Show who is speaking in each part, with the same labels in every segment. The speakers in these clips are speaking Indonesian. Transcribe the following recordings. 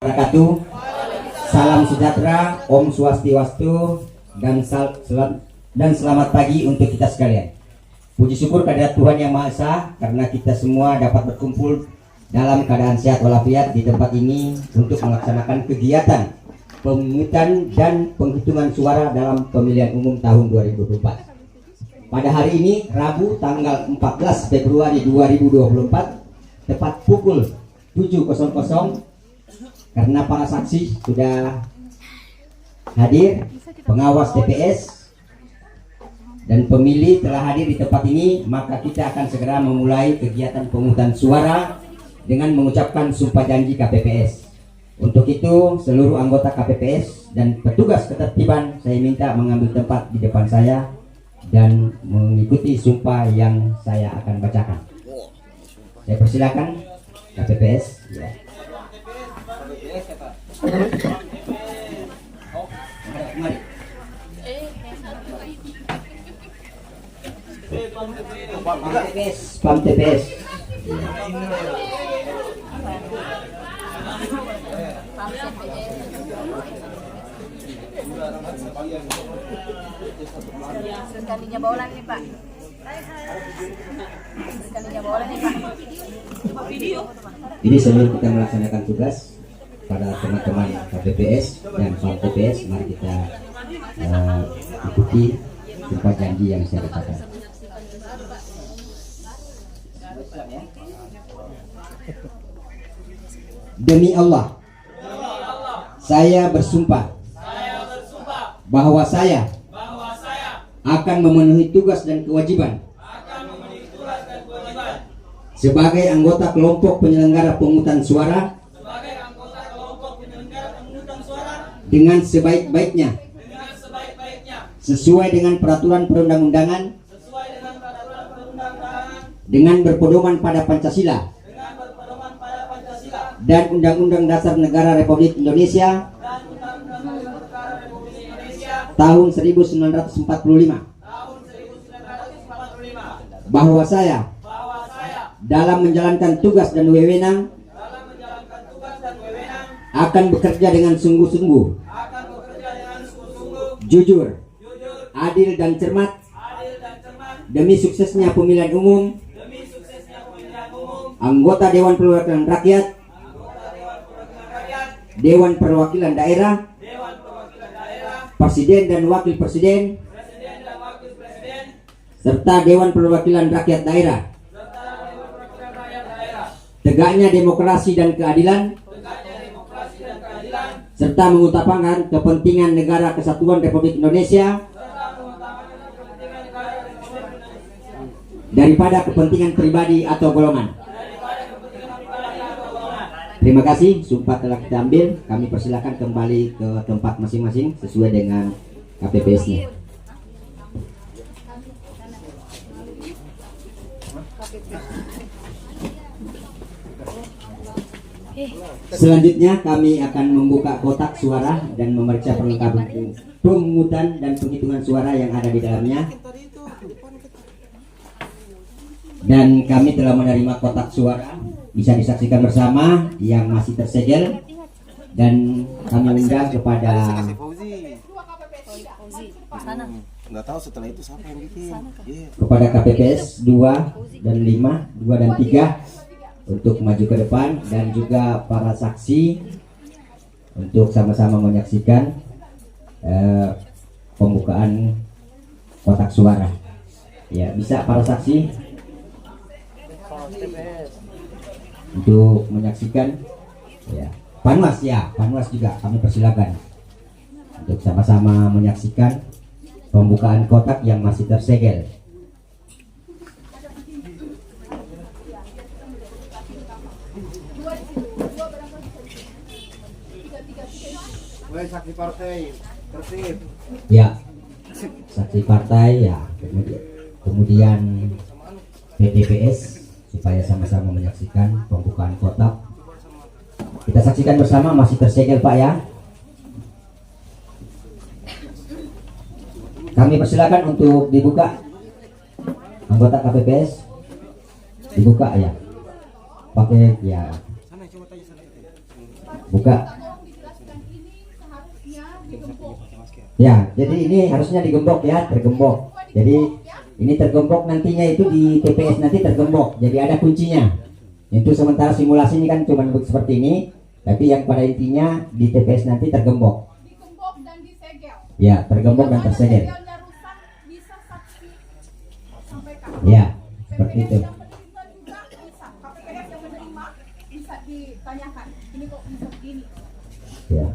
Speaker 1: wabarakatuh. Salam sejahtera, Om Swastiastu, dan selamat pagi untuk kita sekalian. Puji syukur kehadirat Tuhan Yang Maha Esa karena kita semua dapat berkumpul dalam keadaan sehat walafiat di tempat ini untuk melaksanakan kegiatan pemungutan dan penghitungan suara dalam pemilihan umum tahun 2024. Pada hari ini, Rabu tanggal 14 Februari 2024, tepat pukul 7.00, karena para saksi sudah hadir, pengawas TPS dan pemilih telah hadir di tempat ini, maka kita akan segera memulai kegiatan pemungutan suara dengan mengucapkan sumpah janji KPPS. Untuk itu, seluruh anggota KPPS dan petugas ketertiban saya minta mengambil tempat di depan saya dan mengikuti sumpah yang saya akan bacakan. Saya persilakan KPPS. Ya. Pam TPS.
Speaker 2: Sekalinya bola nih Pak. Sekalinya bola nih Pak.
Speaker 1: Ini sebelum kita melaksanakan tugas pada teman-teman KPPS dan Pam TPS, mari kita ikuti sumpah janji yang saya bacakan. Demi Allah, saya bersumpah bahwa saya akan memenuhi tugas dan kewajiban sebagai anggota kelompok penyelenggara pemungutan suara dengan sebaik-baiknya sesuai dengan peraturan perundang-undangan dengan berpedoman pada Pancasila dan Undang-Undang Dasar Negara Republik Indonesia tahun 1945, bahwa saya dalam menjalankan tugas dan wewenang akan bekerja dengan sungguh-sungguh, jujur, adil dan cermat demi suksesnya pemilihan umum anggota Dewan Perwakilan Rakyat, Dewan Perwakilan Daerah, Presiden dan Wakil Presiden, serta Dewan Perwakilan Rakyat Daerah. Tegaknya demokrasi dan keadilan, serta mengutamakan kepentingan negara kesatuan Republik Indonesia daripada kepentingan pribadi atau golongan. Terima kasih, sumpah telah kita ambil. Kami persilakan kembali ke tempat masing-masing sesuai dengan KPPS-nya. Selanjutnya kami akan membuka kotak suara dan memeriksa perlengkapan pemungutan dan penghitungan suara yang ada di dalamnya. Dan kami telah menerima kotak suara, bisa disaksikan bersama yang masih tersegel, dan kami undang kepada
Speaker 3: nggak tahu setelah itu siapa yang bikin.
Speaker 1: Kepada KPPS 2 dan 5, 2 dan 3 untuk maju ke depan, dan juga para saksi untuk sama-sama menyaksikan pembukaan kotak suara. Ya, bisa para saksi untuk menyaksikan. Ya, Panwas juga kami persilakan untuk sama-sama menyaksikan pembukaan kotak yang masih tersegel.
Speaker 3: Saksi partai tertib.
Speaker 1: Ya, saksi partai ya, kemudian PDPS supaya sama-sama menyaksikan pembukaan kotak. Kita saksikan bersama, masih tersegel Pak ya. Kami persilakan untuk dibuka. Anggota KPPS dibuka ya. Pakai ya. buka. Ya, jadi ini harusnya digembok ya, tergembok. Jadi ini tergembok nantinya itu di TPS nanti tergembok. Jadi ada kuncinya. Itu sementara simulasi ini kan cuma seperti ini, tapi yang pada intinya di TPS nanti tergembok.
Speaker 4: Digembok dan disegel.
Speaker 1: Ya, tergembok dan tersegel.
Speaker 4: Segelnya rusak, bisa saksi sampaikan.
Speaker 1: Ya, seperti itu.
Speaker 4: Yang menerima juga bisa. KPPS yang menerima bisa ditanyakan. Ini kok bisa begini?
Speaker 1: Ya.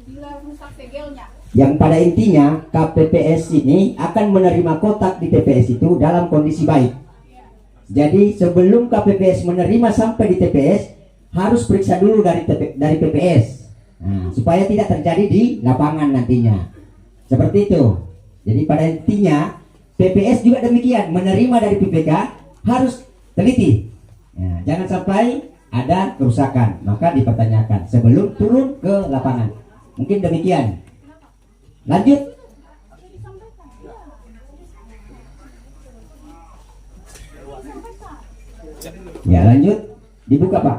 Speaker 4: Bila rusak segelnya.
Speaker 1: Yang pada intinya KPPS ini akan menerima kotak di TPS itu dalam kondisi baik. Jadi sebelum KPPS menerima sampai di TPS harus periksa dulu dari PPS, nah, supaya tidak terjadi di lapangan nantinya. Seperti itu. Jadi pada intinya PPS juga demikian, menerima dari PPK harus teliti. Nah, jangan sampai ada kerusakan, maka dipertanyakan sebelum turun ke lapangan. Mungkin demikian. Lanjut. Ya, lanjut. Dibuka, Pak.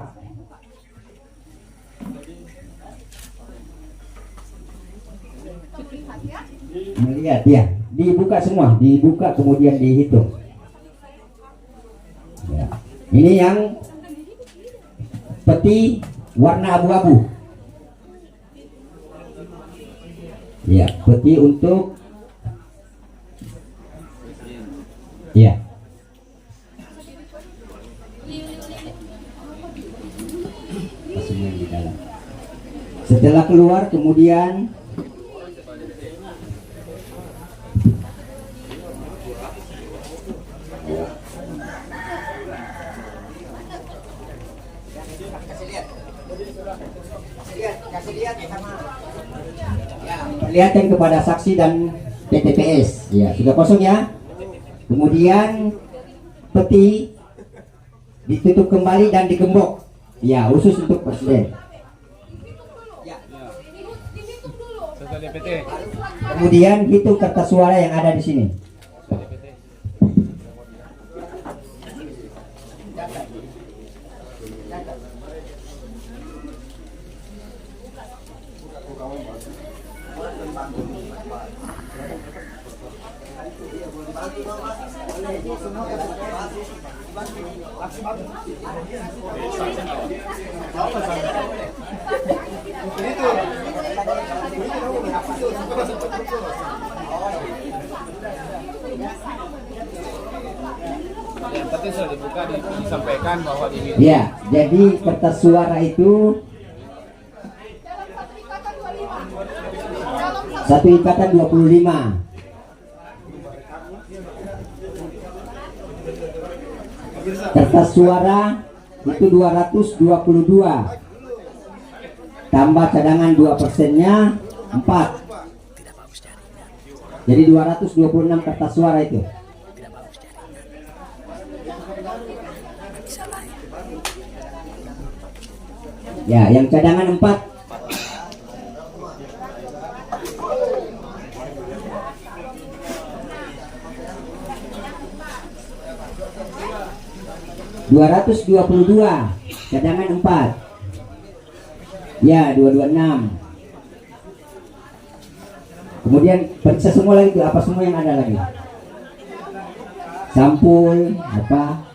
Speaker 1: Melihat ya, dibuka semua, dibuka kemudian dihitung. Ya. Ini yang peti warna abu-abu. Ya, peti untuk ya. Semua di dalam. Setelah keluar kemudian perlihatkan kepada saksi dan PTPS. Ya, sudah kosong ya. Kemudian peti ditutup kembali dan digembok. Ya, khusus untuk presiden. Kemudian hitung kertas suara yang ada di sini.
Speaker 5: Yang penting sudah dibuka, disampaikan bahwa ini.
Speaker 1: Ya, jadi kertas suara itu satu ikatan 25. Kertas suara itu 222. Tambah cadangan 2%-nya 4. Jadi 226 kertas suara itu. Ya, yang cadangan 4. $222, cadangan 4. Ya, 226. Kemudian periksa semua lagi tuh, apa semua yang ada lagi. Sampul, apa.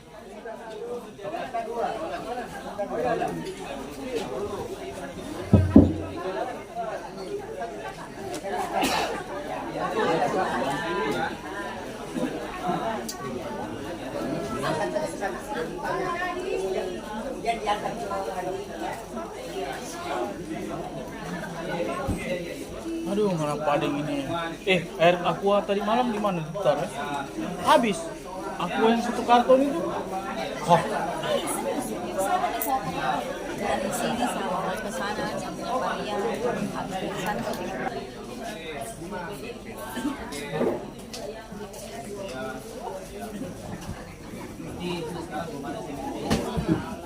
Speaker 5: Aduh, mana pada gini. Air aqua tadi malam di mana ditaruh? Habis. Aqua yang satu karton itu. Oh.
Speaker 2: Dari sini sama ke sana yang punya varian habis dari sana.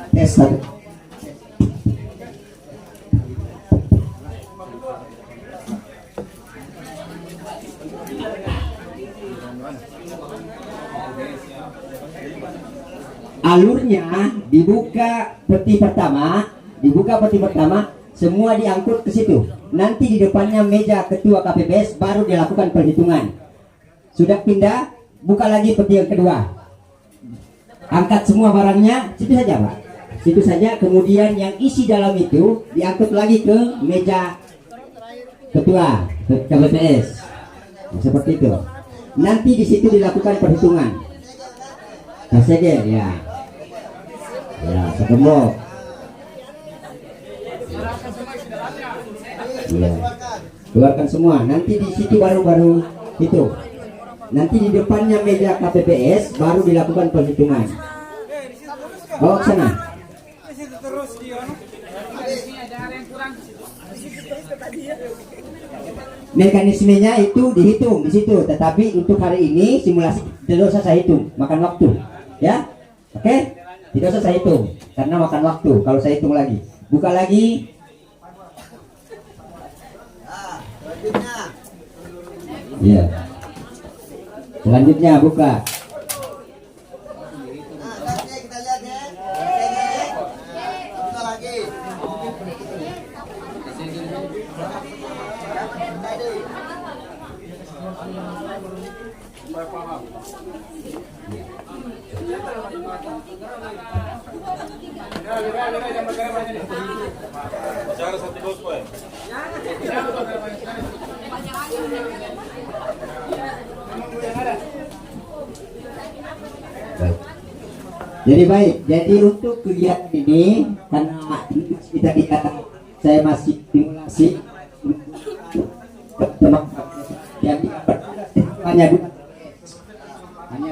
Speaker 1: Tes satu. Alurnya dibuka peti pertama semua diangkut ke situ. Nanti di depannya meja ketua KPPS baru dilakukan perhitungan. Sudah pindah, buka lagi peti yang kedua. Angkat semua barangnya, situ saja Pak. Situ saja, kemudian yang isi dalam itu diangkut lagi ke meja ketua KPPS. Nah, seperti itu. Nanti di situ dilakukan perhitungan. Kasege ya. Ya, sekembok. Ya. Keluarkan semua. Nanti di situ baru itu. Nanti di depannya meja KPPS baru dilakukan perhitungan. Bawa ke sana. Mekanismenya itu dihitung di situ, tetapi untuk hari ini simulasi tidak usah saya hitung, makan waktu, ya, oke? Tidak usah saya hitung karena makan waktu. Kalau saya hitung lagi, buka lagi. Ya. Selanjutnya buka. Jadi baik, jadi untuk kegiatan ini karena kita saya masih simulasi yang hanya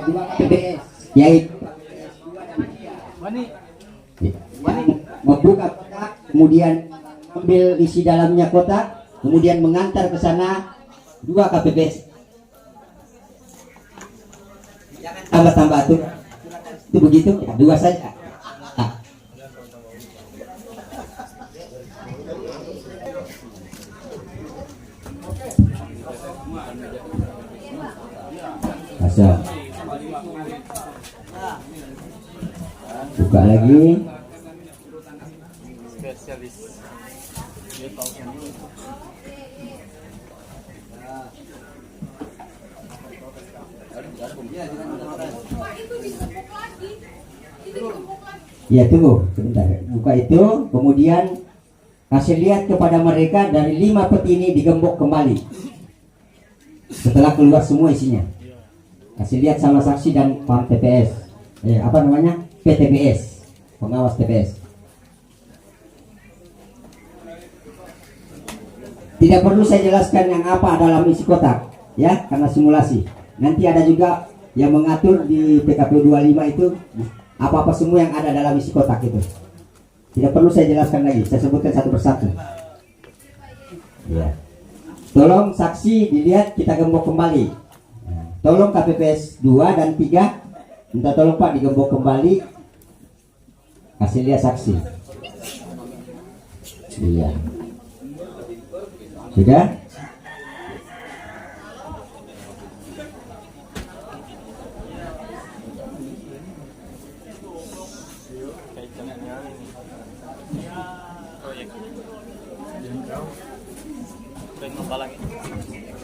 Speaker 1: dua KPPS, yaitu membuka kotak, kemudian ambil isi dalamnya kotak, kemudian mengantar ke sana dua KPPS. Jangan tambah tuh. Itu begitu, ya, dua saja. Nah. Asal. Buka lagi.
Speaker 5: Spesialis. Dia tahu sendiri.
Speaker 1: Ya tunggu sebentar, buka itu, kemudian kasih lihat kepada mereka dari 5 peti ini digembok kembali setelah keluar semua isinya. Kasih lihat sama saksi dan Pak TPS, apa namanya, PTPS, pengawas TPS. Tidak perlu saya jelaskan yang apa dalam isi kotak, ya, karena simulasi. Nanti ada juga yang mengatur di PKPU 25 itu apa-apa semua yang ada dalam isi kotak itu. Tidak perlu saya jelaskan lagi, saya sebutkan satu persatu. Ya. Tolong saksi dilihat, kita gembok kembali. Tolong KPPS 2 dan 3, minta tolong Pak digembok kembali. Kasih lihat saksi. Iya. Sudah?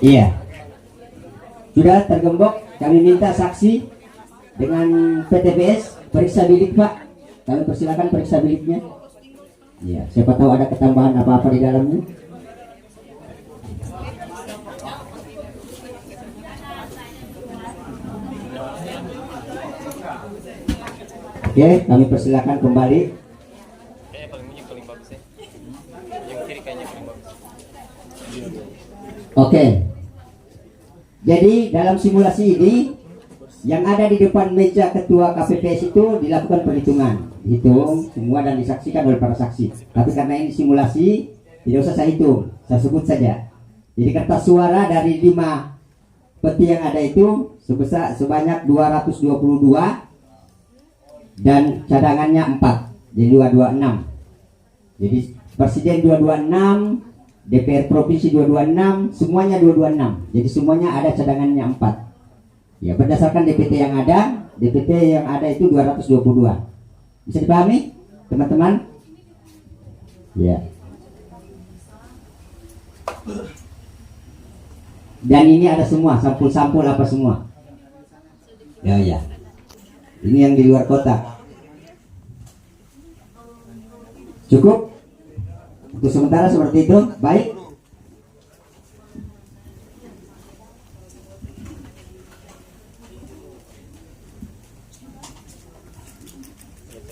Speaker 1: Iya. Sudah tergembok, kami minta saksi dengan PTPS periksa bilik Pak. Kami persilakan periksa biliknya. Iya, siapa tahu ada ketambahan apa-apa di dalamnya. Oke, kami persilakan kembali.
Speaker 5: Paling bagus ya. Yang kiri kayaknya paling bagus.
Speaker 1: Oke. Jadi dalam simulasi ini yang ada di depan meja ketua KPPS itu dilakukan perhitungan, hitung semua dan disaksikan oleh para saksi. Tapi karena ini simulasi, tidak usah saya hitung, saya sebut saja. Jadi kertas suara dari 5 peti yang ada itu sebanyak 222 dan cadangannya 4, jadi 226. Jadi presiden 226, DPR provinsi 226, semuanya 226. Jadi semuanya ada cadangannya 4. Ya, berdasarkan DPT yang ada itu 222. Bisa dipahami, teman-teman? Ya. Dan ini ada semua, sampul-sampul apa semua. Ya, ya. Ini yang di luar kotak. Cukup? Untuk sementara seperti itu. Baik.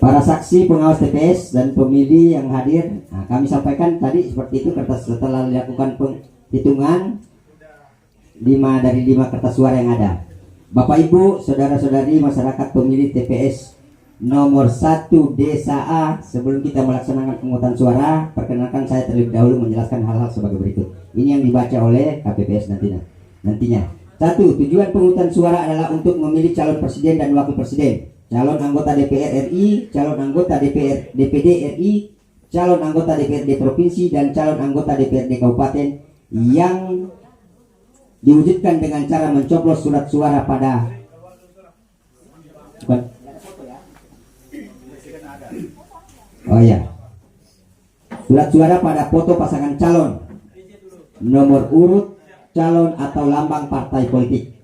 Speaker 1: Para saksi pengawas TPS dan pemilih yang hadir, nah, kami sampaikan tadi seperti itu kertas setelah dilakukan penghitungan 5 dari 5 kertas suara yang ada. Bapak Ibu, saudara-saudari masyarakat pemilih TPS nomor 1 Desa A, sebelum kita melaksanakan pemungutan suara, perkenalkan saya terlebih dahulu menjelaskan hal-hal sebagai berikut. Ini yang dibaca oleh KPPS nantinya. 1. Tujuan pemungutan suara adalah untuk memilih calon presiden dan wakil presiden, calon anggota DPR RI, calon anggota DPD RI, calon anggota DPRD provinsi, dan calon anggota DPRD kabupaten yang diwujudkan dengan cara mencoblos surat suara pada surat suara pada foto pasangan calon, nomor urut calon atau lambang partai politik.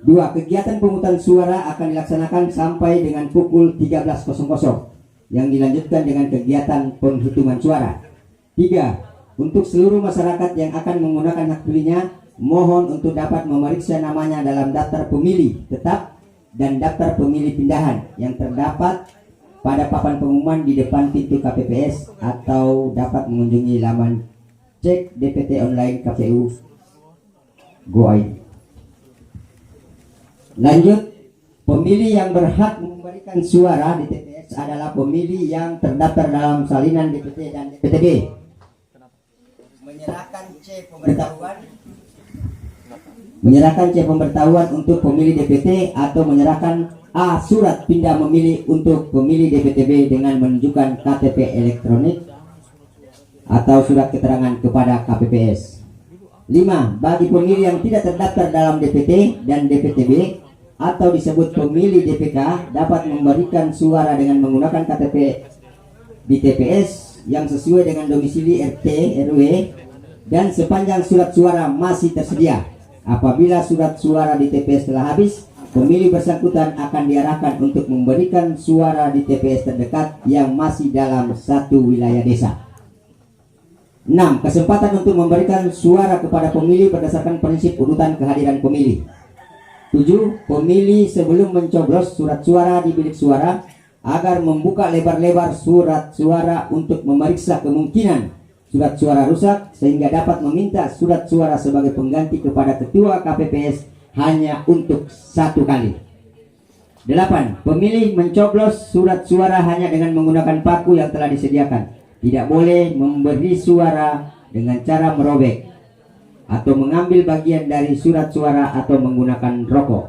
Speaker 1: 2. Kegiatan pemungutan suara akan dilaksanakan sampai dengan pukul 13.00 yang dilanjutkan dengan kegiatan penghitungan suara. 3. Untuk seluruh masyarakat yang akan menggunakan hak pilihnya, mohon untuk dapat memeriksa namanya dalam daftar pemilih tetap dan daftar pemilih pindahan yang terdapat pada papan pengumuman di depan pintu KPPS, atau dapat mengunjungi laman cek DPT online KPU Go.id. Lanjut, pemilih yang berhak memberikan suara di TPS adalah pemilih yang terdaftar dalam salinan DPT dan DPTB. Menyerahkan C pemberitahuan untuk pemilih DPT, atau menyerahkan A surat pindah memilih untuk pemilih DPTB dengan menunjukkan KTP elektronik atau surat keterangan kepada KPPS. 5. Bagi pemilih yang tidak terdaftar dalam DPT dan DPTB atau disebut pemilih DPK, dapat memberikan suara dengan menggunakan KTP di TPS yang sesuai dengan domisili RT RW, dan sepanjang surat suara masih tersedia. Apabila surat suara di TPS telah habis, pemilih bersangkutan akan diarahkan untuk memberikan suara di TPS terdekat yang masih dalam satu wilayah desa. 6. Kesempatan untuk memberikan suara kepada pemilih berdasarkan prinsip urutan kehadiran pemilih. 7. Pemilih sebelum mencoblos surat suara di bilik suara agar membuka lebar-lebar surat suara untuk memeriksa kemungkinan surat suara rusak, sehingga dapat meminta surat suara sebagai pengganti kepada ketua KPPS hanya untuk 1 kali. 8. Pemilih mencoblos surat suara hanya dengan menggunakan paku yang telah disediakan. Tidak boleh memberi suara dengan cara merobek atau mengambil bagian dari surat suara atau menggunakan rokok.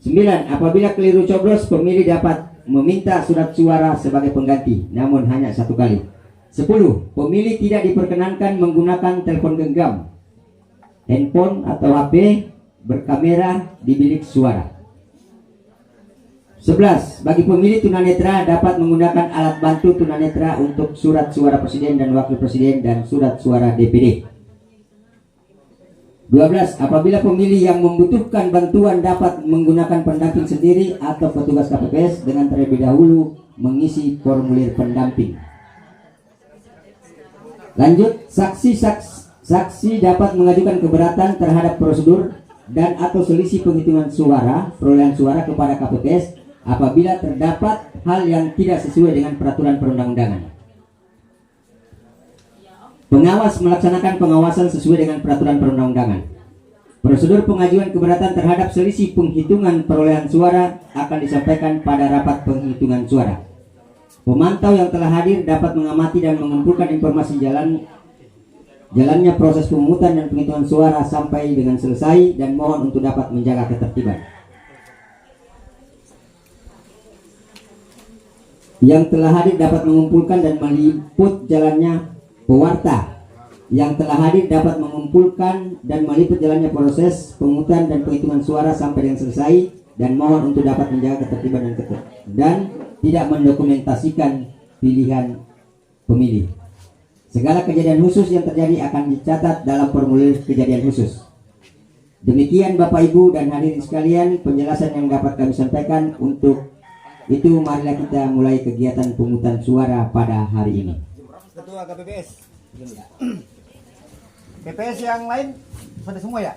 Speaker 1: 9. Apabila keliru coblos, pemilih dapat meminta surat suara sebagai pengganti, namun hanya 1 kali. 10. Pemilih tidak diperkenankan menggunakan telepon genggam, handphone atau HP berkamera di bilik suara. 11. Bagi pemilih tunanetra dapat menggunakan alat bantu tunanetra untuk surat suara presiden dan wakil presiden dan surat suara DPD. 12. Apabila pemilih yang membutuhkan bantuan dapat menggunakan pendamping sendiri atau petugas KPPS dengan terlebih dahulu mengisi formulir pendamping. Lanjut, saksi dapat mengajukan keberatan terhadap prosedur dan atau selisih penghitungan suara perolehan suara kepada KPPS apabila terdapat hal yang tidak sesuai dengan peraturan perundang-undangan. Pengawas melaksanakan pengawasan sesuai dengan peraturan perundang-undangan. Prosedur pengajuan keberatan terhadap selisih penghitungan perolehan suara akan disampaikan pada rapat penghitungan suara. Pemantau yang telah hadir dapat mengamati dan mengumpulkan informasi jalannya proses pemungutan dan penghitungan suara sampai dengan selesai, dan mohon untuk dapat menjaga ketertiban. Yang telah hadir dapat mengumpulkan dan meliput jalannya pewarta. Yang telah hadir dapat mengumpulkan dan meliput jalannya proses pemungutan dan penghitungan suara sampai dengan selesai, dan mohon untuk dapat menjaga ketertiban dan tidak mendokumentasikan pilihan pemilih. Segala kejadian khusus yang terjadi akan dicatat dalam formulir kejadian khusus. Demikian Bapak Ibu dan hadirin sekalian penjelasan yang dapat kami sampaikan. Untuk itu marilah kita mulai kegiatan pemungutan suara pada hari ini.
Speaker 6: Ketua KPPS. PPS yang lain pada semua ya?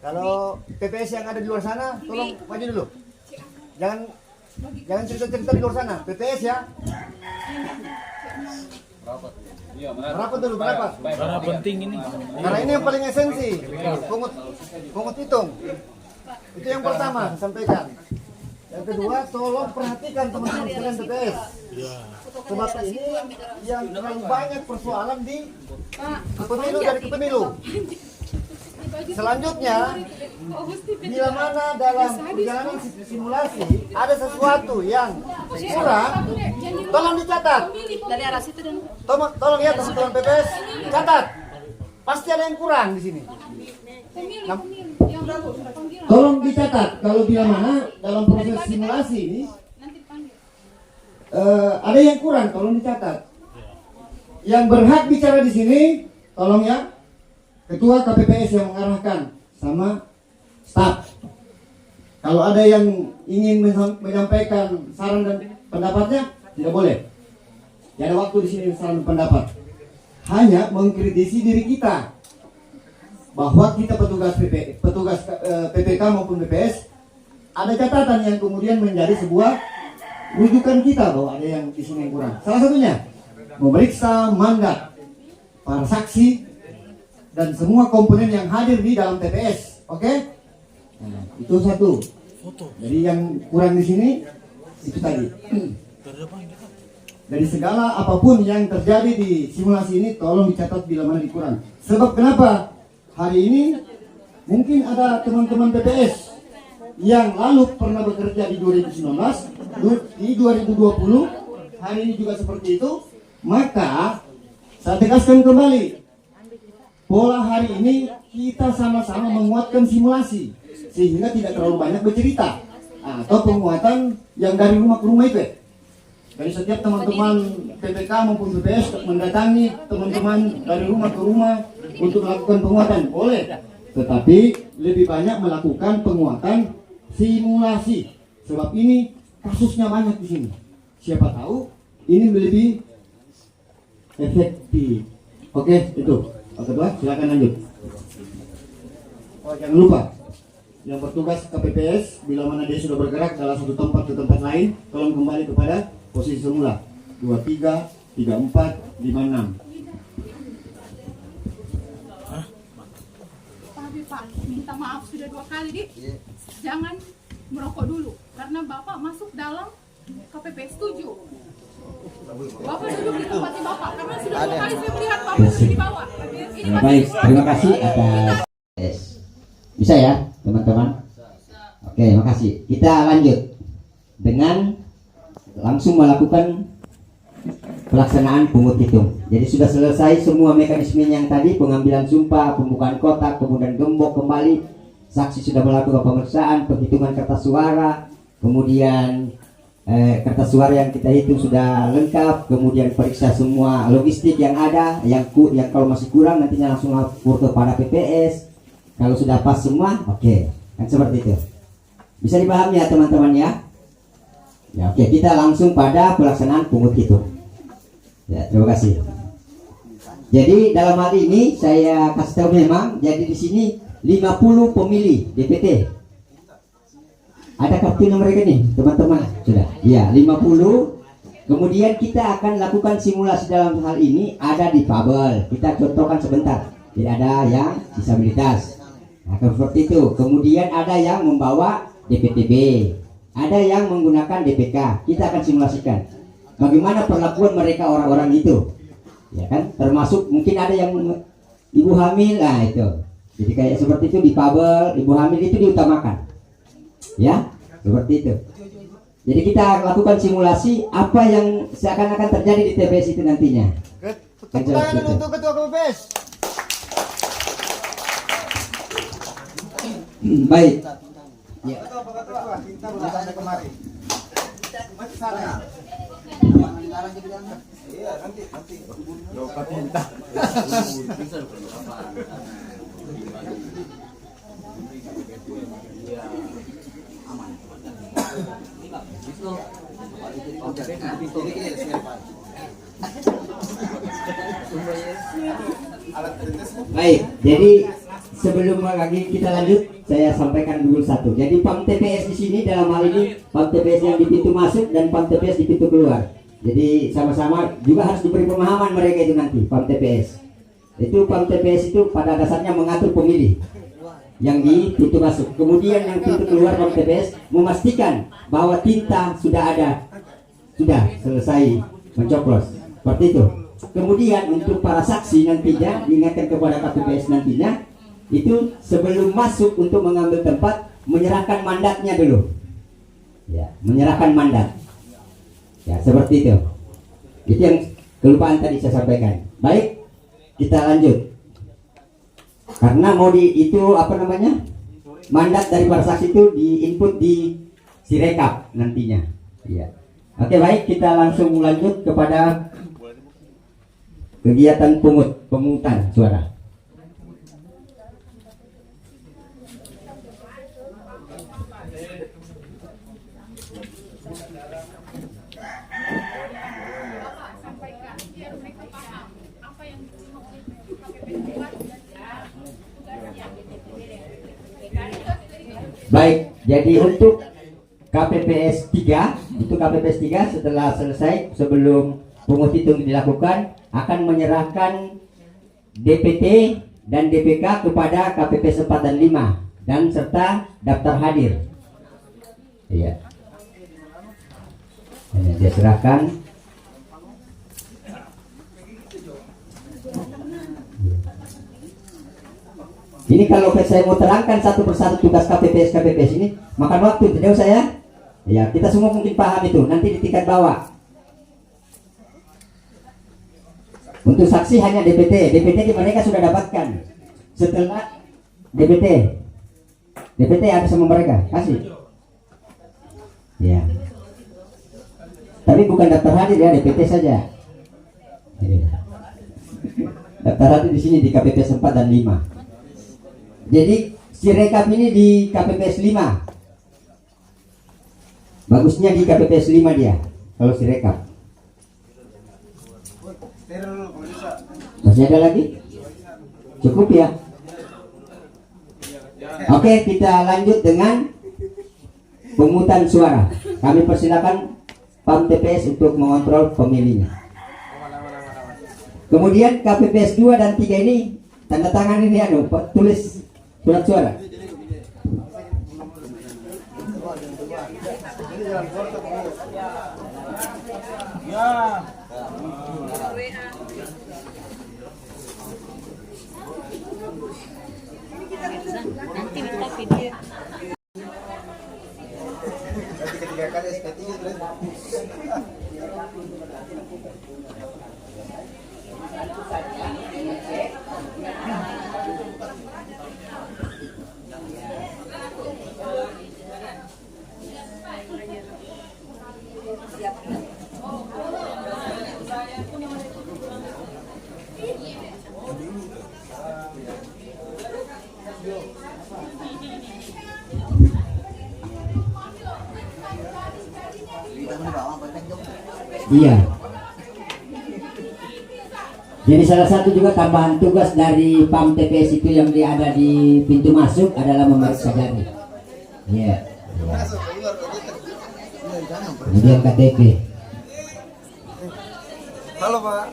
Speaker 6: Kalau PPS yang ada di luar sana, tolong maju dulu. Jangan cerita-cerita di luar sana. PPS ya. Merapat dulu, merapat.
Speaker 5: Karena penting ini.
Speaker 6: Karena ini yang paling esensi. Pungut hitung. Itu yang pertama saya sampaikan. Yang kedua, tolong perhatikan teman-teman sekalian PPS. Sebab ini yang terlalu banyak persoalan di kepemilu dari kepemilu. Selanjutnya, bila mana dalam perjalanan simulasi ada sesuatu yang kurang, tolong dicatat.
Speaker 2: Dari arah situ dan
Speaker 6: Tolong ya teman-teman PPS, catat. Pasti ada yang kurang di sini. Tolong dicatat kalau bila mana dalam proses simulasi ini ada yang kurang, tolong dicatat. Yang berhak bicara di sini, tolong ya, Ketua KPPS yang mengarahkan sama staf. Kalau ada yang ingin menyampaikan saran dan pendapatnya, tidak boleh. Tidak ada waktu di sini saran pendapat. Hanya mengkritisi diri kita bahwa kita petugas PPK maupun BPS ada catatan yang kemudian menjadi sebuah rujukan kita bahwa ada yang di sini yang kurang. Salah satunya memeriksa mandat para saksi dan semua komponen yang hadir di dalam TPS. Oke? Nah, itu satu. Jadi yang kurang di sini itu tadi. Dari segala apapun yang terjadi di simulasi ini tolong dicatat bila mana dikurang. Sebab kenapa? Hari ini mungkin ada teman-teman PPS yang lalu pernah bekerja di 2019, di 2020, hari ini juga seperti itu. Maka saya tegaskan kembali, pola hari ini kita sama-sama menguatkan simulasi sehingga tidak terlalu banyak bercerita atau penguatan yang dari rumah ke rumah itu. Dari setiap teman-teman PPK maupun BPS mendatangi teman-teman dari rumah ke rumah untuk melakukan penguatan, boleh. Tetapi lebih banyak melakukan penguatan simulasi. Sebab ini kasusnya banyak di sini. Siapa tahu ini lebih efektif. Oke, itu. Oke, silakan lanjut. Oh, jangan lupa yang bertugas KPPS bila mana dia sudah bergerak dari satu tempat ke tempat lain, tolong kembali kepada posisi semula 23, 34, 56.
Speaker 4: Pak, minta maaf sudah 2 kali, Dik. Jangan merokok dulu karena Bapak masuk dalam KPPS 7. Bapak duduk di tempatnya Bapak karena sudah 2 kali saya melihat Bapak sudah di bawah. Ini
Speaker 1: Nah, baik, terima kasih atas bisa ya teman-teman. Oke, makasih. Kita lanjut dengan langsung melakukan pelaksanaan pungut hitung. Jadi sudah selesai semua mekanisme yang tadi, pengambilan sumpah, pembukaan kotak, kemudian gembok kembali, saksi sudah melakukan pemeriksaan, penghitungan kertas suara, kemudian kertas suara yang kita hitung sudah lengkap, kemudian periksa semua logistik yang ada, yang kalau masih kurang nantinya langsung lapor kepada PPS. Kalau sudah pas semua, oke, kan seperti itu. Bisa dipahami ya teman-teman ya? Ya, oke, kita langsung pada pelaksanaan pungut hitung. Ya, terima kasih. Jadi dalam hal ini saya kasih tahu memang, jadi di sini 50 pemilih DPT. Ada kartu nomor rekening, teman-teman? Sudah. Ya, 50. Kemudian kita akan lakukan simulasi dalam hal ini ada di Fabel. Kita contohkan sebentar. Tidak ada yang disabilitas. Nah, seperti itu. Kemudian ada yang membawa DPTB. Ada yang menggunakan DPK. Kita akan simulasikan bagaimana perlakuan mereka orang-orang itu. Ya kan? Termasuk mungkin ada yang ibu hamil. Nah, itu. Jadi kayak seperti itu di Fabel, ibu hamil itu diutamakan. Ya, seperti itu. Jadi kita lakukan simulasi apa yang seakan-akan terjadi di TPS itu nantinya.
Speaker 6: Tepuk tangan untuk Ketua KPPS.
Speaker 1: Baik. Ya.
Speaker 6: Ketua, kita kemarin. Masih salah.
Speaker 3: Iya, nanti.
Speaker 1: Baik, jadi sebelum lagi kita lanjut, saya sampaikan dulu satu. Jadi PAM TPS di sini dalam hal ini PAM TPS yang di pintu masuk dan PAM TPS di pintu keluar. Jadi sama-sama juga harus diberi pemahaman mereka itu nanti PAM TPS. Itu PAM TPS itu pada dasarnya mengatur pemilih yang di pintu masuk. Kemudian yang pintu keluar PAM TPS memastikan bahwa tinta sudah ada, sudah selesai mencoblos. Seperti itu. Kemudian untuk para saksi nantinya diingatkan kepada KPPS nantinya itu sebelum masuk untuk mengambil tempat menyerahkan mandatnya dulu. Ya, menyerahkan mandat. Ya, seperti itu. Itu yang kelupaan tadi saya sampaikan. Baik, kita lanjut. Karena mau itu apa namanya? Mandat dari para saksi itu diinput di Sirekap nantinya. Ya. Oke, baik, kita langsung lanjut kepada kegiatan pemungutan suara. Baik, jadi untuk KPPS 3, itu KPPS 3 setelah selesai sebelum pungut hitung dilakukan akan menyerahkan DPT dan DPK kepada KPPS 4 dan 5 dan serta daftar hadir. Iya. Ini dia serahkan. Ini kalau saya mau terangkan satu persatu tugas KPPS ini makan waktu, tidak usah ya. Ya, kita semua mungkin paham itu. Nanti di tingkat bawah. Untuk saksi hanya DPT di mereka sudah dapatkan. Setelah DPT ada sama mereka, kasih. Ya. Tapi bukan daftar hadir ya, DPT saja. Ya. Daftar hadir di sini di KPPS 4 dan 5. Jadi Sirekap ini di KPPS 5. Bagusnya di KPPS 5 dia kalau Sirekap. Masih ada lagi? Cukup ya? Oke, kita lanjut dengan pemungutan suara. Kami persilakan PAM TPS untuk mengontrol pemilihnya. Kemudian KPPS 2 dan 3 ini tanda tangan ini tulis surat suara.
Speaker 2: Nanti minta video.
Speaker 3: Ketiga kali SPT
Speaker 1: Iya. Jadi salah satu juga tambahan tugas dari PAM TPS itu yang ada di pintu masuk adalah memeriksa jari. Iya. Kemudian KTP.
Speaker 3: Halo Pak.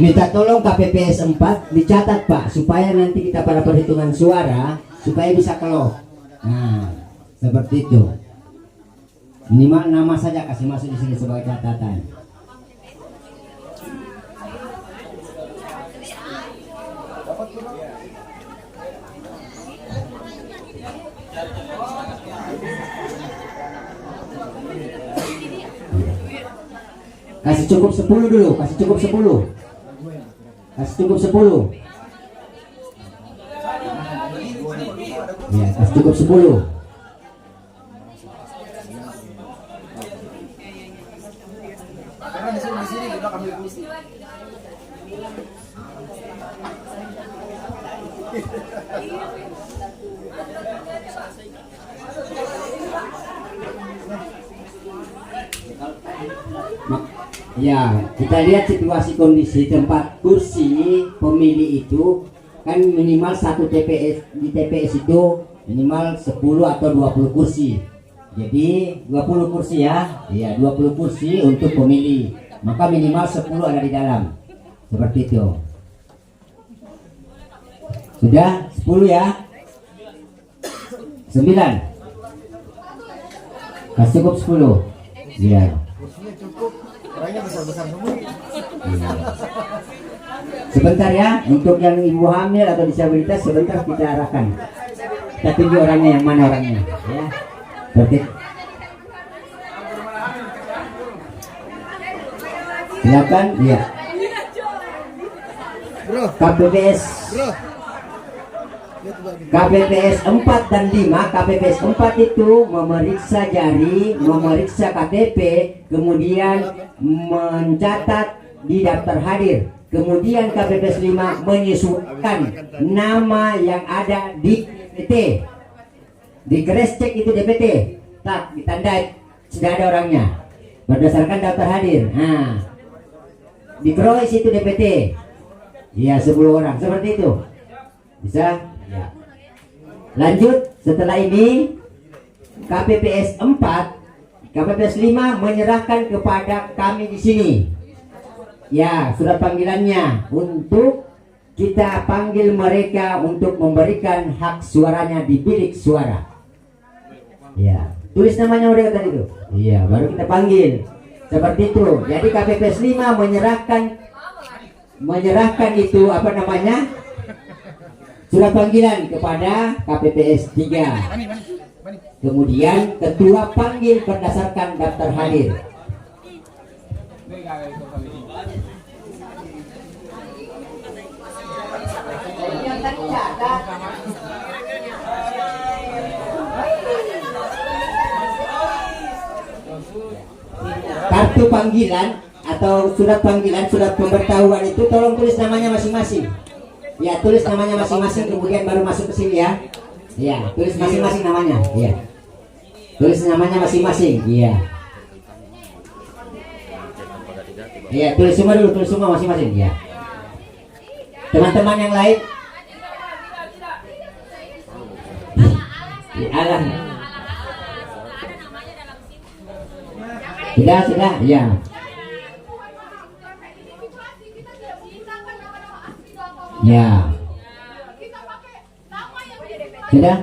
Speaker 1: Minta tolong KPPS 4 dicatat Pak, supaya nanti kita pada perhitungan suara supaya bisa kelok. Nah, seperti itu. Minimal nama saja kasih masuk di sini sebagai catatan. Kasih cukup 10 dulu, kasih cukup 10. Kasih cukup 10. Ya, kasih cukup 10.
Speaker 3: Karena di sini kita ambil kursi.
Speaker 1: Ya, kita lihat situasi kondisi tempat kursi pemilih itu kan minimal satu TPS, di TPS itu minimal 10 atau 20 kursi. Jadi 20 kursi ya. Iya, 20 kursi untuk pemilih. Maka minimal 10 ada di dalam. Seperti itu. Sudah 10 ya? 9. Kasih cukup 10. Iya.
Speaker 3: Kursinya cukup. Orangnya besar-besar semua.
Speaker 1: Iya. Sebentar ya, untuk yang ibu hamil atau disabilitas sebentar kita arahkan. Kita tunjuk orangnya, yang mana orangnya ya. Seperti silakan, iya.
Speaker 3: Bro,
Speaker 1: KPPS
Speaker 3: bro.
Speaker 1: KPPS 4 dan 5. KPPS 4 itu memeriksa jari, memeriksa KTP, kemudian mencatat di daftar hadir. Kemudian KPPS 5 menyesuaikan nama yang ada di DPT. Di cross check itu DPT. Tak ditandai sudah ada orangnya berdasarkan daftar hadir. Nah, di cross itu DPT. Ya, 10 orang seperti itu. Bisa? Ya. Lanjut, setelah ini KPPS 4, KPPS 5 menyerahkan kepada kami di sini. Ya, surat panggilannya untuk kita panggil mereka untuk memberikan hak suaranya di bilik suara. Ya, tulis namanya mereka tadi itu. Iya, baru kita panggil. Seperti itu. Jadi KPPS 5 menyerahkan itu apa namanya? Surat panggilan kepada KPPS 3. Kemudian ketua panggil berdasarkan daftar hadir. Kartu panggilan atau surat panggilan, surat pemberitahuan itu tolong tulis namanya masing-masing. Ya, tulis namanya masing-masing, kemudian baru masuk ke sini ya. Ya, tulis masing-masing namanya. Ya, tulis namanya masing-masing. Iya. Iya, tulis semua dulu, tulis semua masing-masing. Ya. Teman-teman yang lain. Ya, alah. Sudah, ya. Ya. Sudah?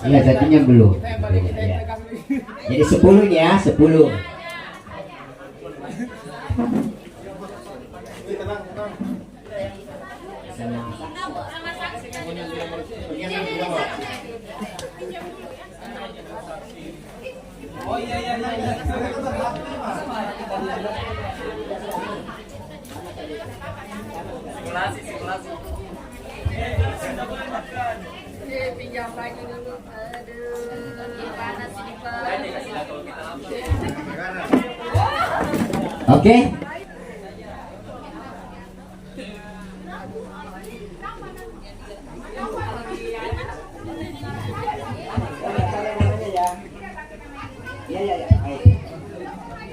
Speaker 1: Iya, satunya belum. Ya. Jadi 10 ya, 10.
Speaker 2: Pinjam lagi dulu. Aduh, gimana sih, Pak?
Speaker 1: Oke.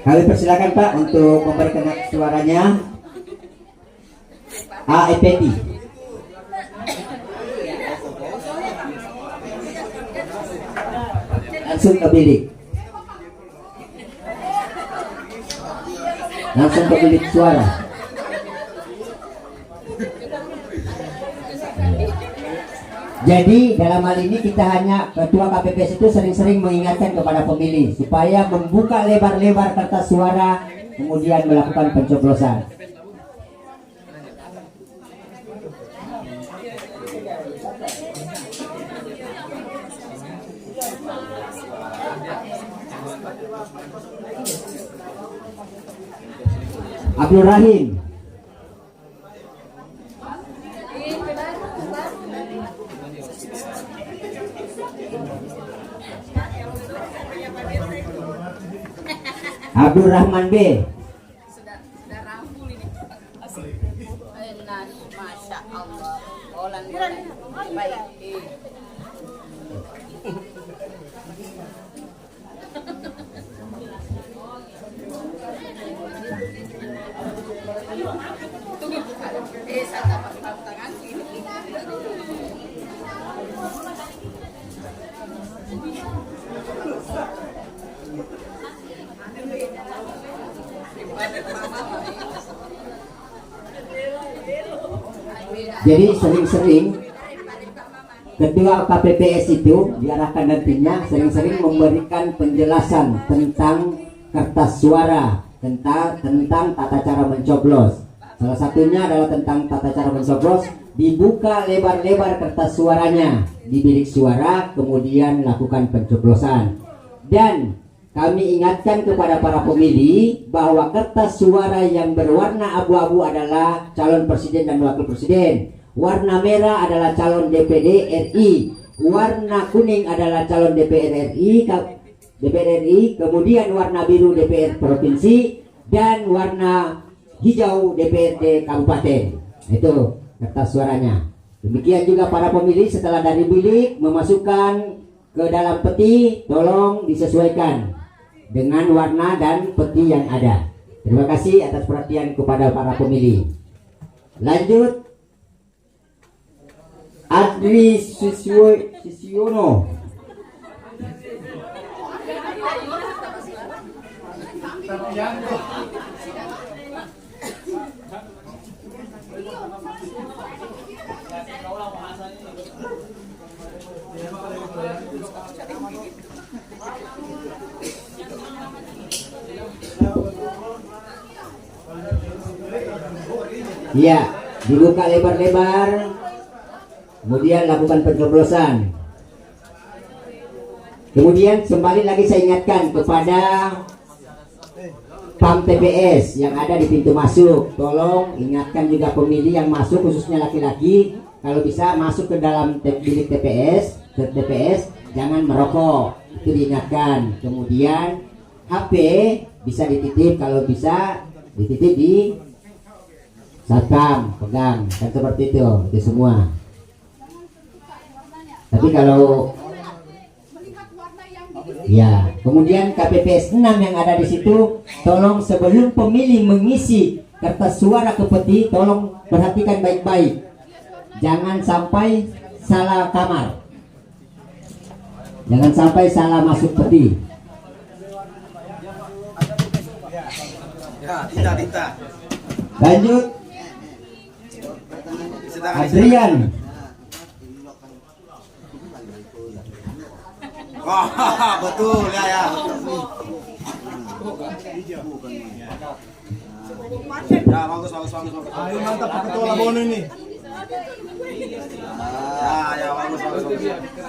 Speaker 1: Kami persilakan Pak untuk memberikan hak suaranya. AEPT. Langsung ke bilik. Langsung ke bilik suara. Jadi dalam hal ini kita hanya ketua KPPS itu sering-sering mengingatkan kepada pemilih supaya membuka lebar-lebar kertas suara, kemudian melakukan pencoblosan. Abdul Rahim. Abdul Rahman B.
Speaker 2: Sudah rangkul ini. Enak, masya Allah. Olan baik. Saya dapat tangan sini.
Speaker 1: Jadi sering-sering ketua KPPS itu diarahkan nantinya sering-sering memberikan penjelasan tentang kertas suara, tentang tata cara mencoblos. Salah satunya adalah tentang tata cara mencoblos, dibuka lebar-lebar kertas suaranya di bilik suara, kemudian lakukan pencoblosan. Dan kami ingatkan kepada para pemilih bahwa kertas suara yang berwarna abu-abu adalah calon presiden dan wakil presiden. Warna merah adalah calon DPD RI. Warna kuning adalah calon DPR RI, kemudian warna biru DPR provinsi dan warna hijau DPRD kabupaten. Itu kertas suaranya. Demikian juga para pemilih setelah dari bilik memasukkan ke dalam peti, tolong disesuaikan dengan warna dan peti yang ada. Terima kasih atas perhatian kepada para pemilih. Lanjut, Adri Sisiono. Iya, dibuka lebar-lebar, kemudian lakukan pencoblosan. Kemudian kembali lagi saya ingatkan kepada PAM TPS yang ada di pintu masuk, tolong ingatkan juga pemilih yang masuk khususnya laki-laki, kalau bisa masuk ke dalam bilik TPS, jangan merokok, itu diingatkan. Kemudian HP bisa dititip, kalau bisa dititip di satpam, pegang, kan seperti itu semua. Tapi kalau ya, kemudian KPPS 6 yang ada di situ, tolong sebelum pemilih mengisi kertas suara ke peti, tolong perhatikan baik-baik. Jangan sampai salah kamar. Jangan sampai salah masuk peti.
Speaker 3: Ya, Tita.
Speaker 1: Lanjut, Adrian.
Speaker 3: Wah, betul ya. Ya, bagus. Ayo mantap Pak Ketua Labono ini. Ya, bagus.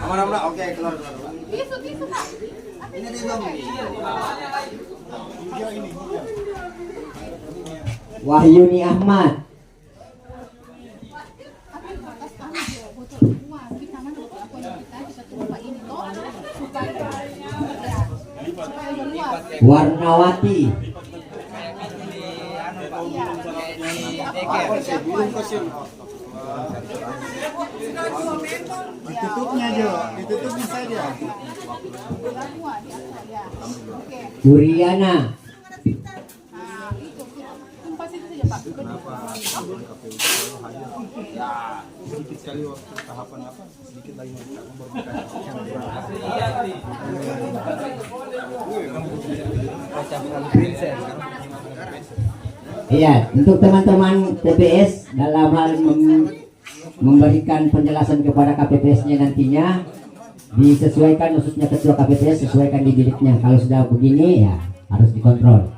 Speaker 3: Aman. Oke, keluar.
Speaker 4: Tisu, Pak.
Speaker 3: Ini dia, Bang.
Speaker 1: Wahyuni Ahmad. Warnawati.
Speaker 3: Ditutupnya saja.
Speaker 1: Uriana.
Speaker 3: Sedikit sekali waktu tahapan sedikit lagi
Speaker 1: Iya, untuk teman-teman TPS dalam hal memberikan penjelasan kepada KPPS-nya nantinya disesuaikan, khususnya ketua KPPS sesuaikan di biliknya. Kalau sudah begini ya harus dikontrol.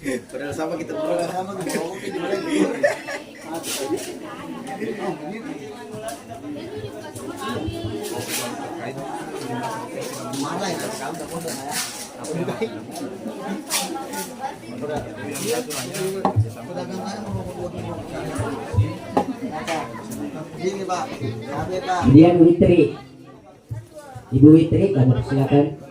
Speaker 3: Padahal sama kita bersama mana ya? Ini Pak. Oke, Pak.
Speaker 1: Kemudian Witri. Ibu Witri, kami silakan.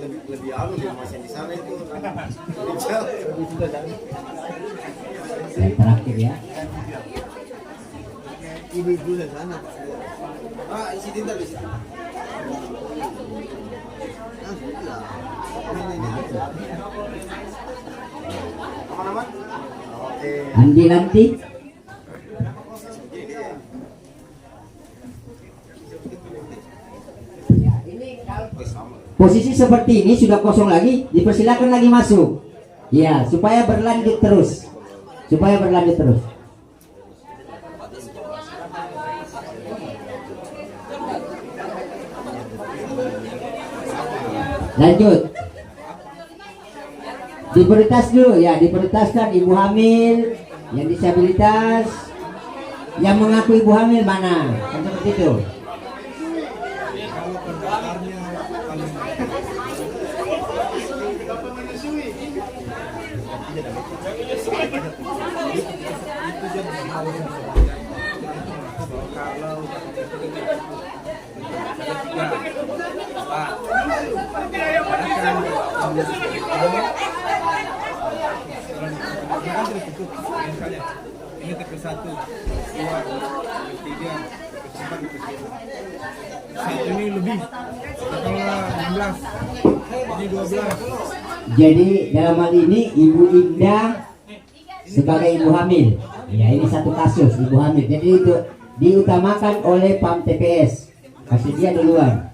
Speaker 3: Lebih halus ya Mas yang di sana itu.
Speaker 1: Yang terakhir ya.
Speaker 3: Ibu-ibu di sana Pak. Ah, isi tinta di situ. Aman-aman? Oke.
Speaker 1: Andi nanti. Posisi seperti ini sudah kosong lagi, dipersilakan lagi masuk. Ya, supaya berlanjut terus. Supaya berlanjut terus. Lanjut. Diprioritas dulu ya, diprioritaskan ibu hamil, yang disabilitas, yang mengaku ibu hamil mana? Kan seperti itu.
Speaker 7: Ini TP1, 2, 3, 4, satu ini lebih, kalau 16, ini 12.
Speaker 1: Jadi dalam hal ini Ibu Indah sebagai ibu hamil. Ya, ini satu kasus ibu hamil. Jadi itu diutamakan oleh PAM TPS. Kasih dia duluan.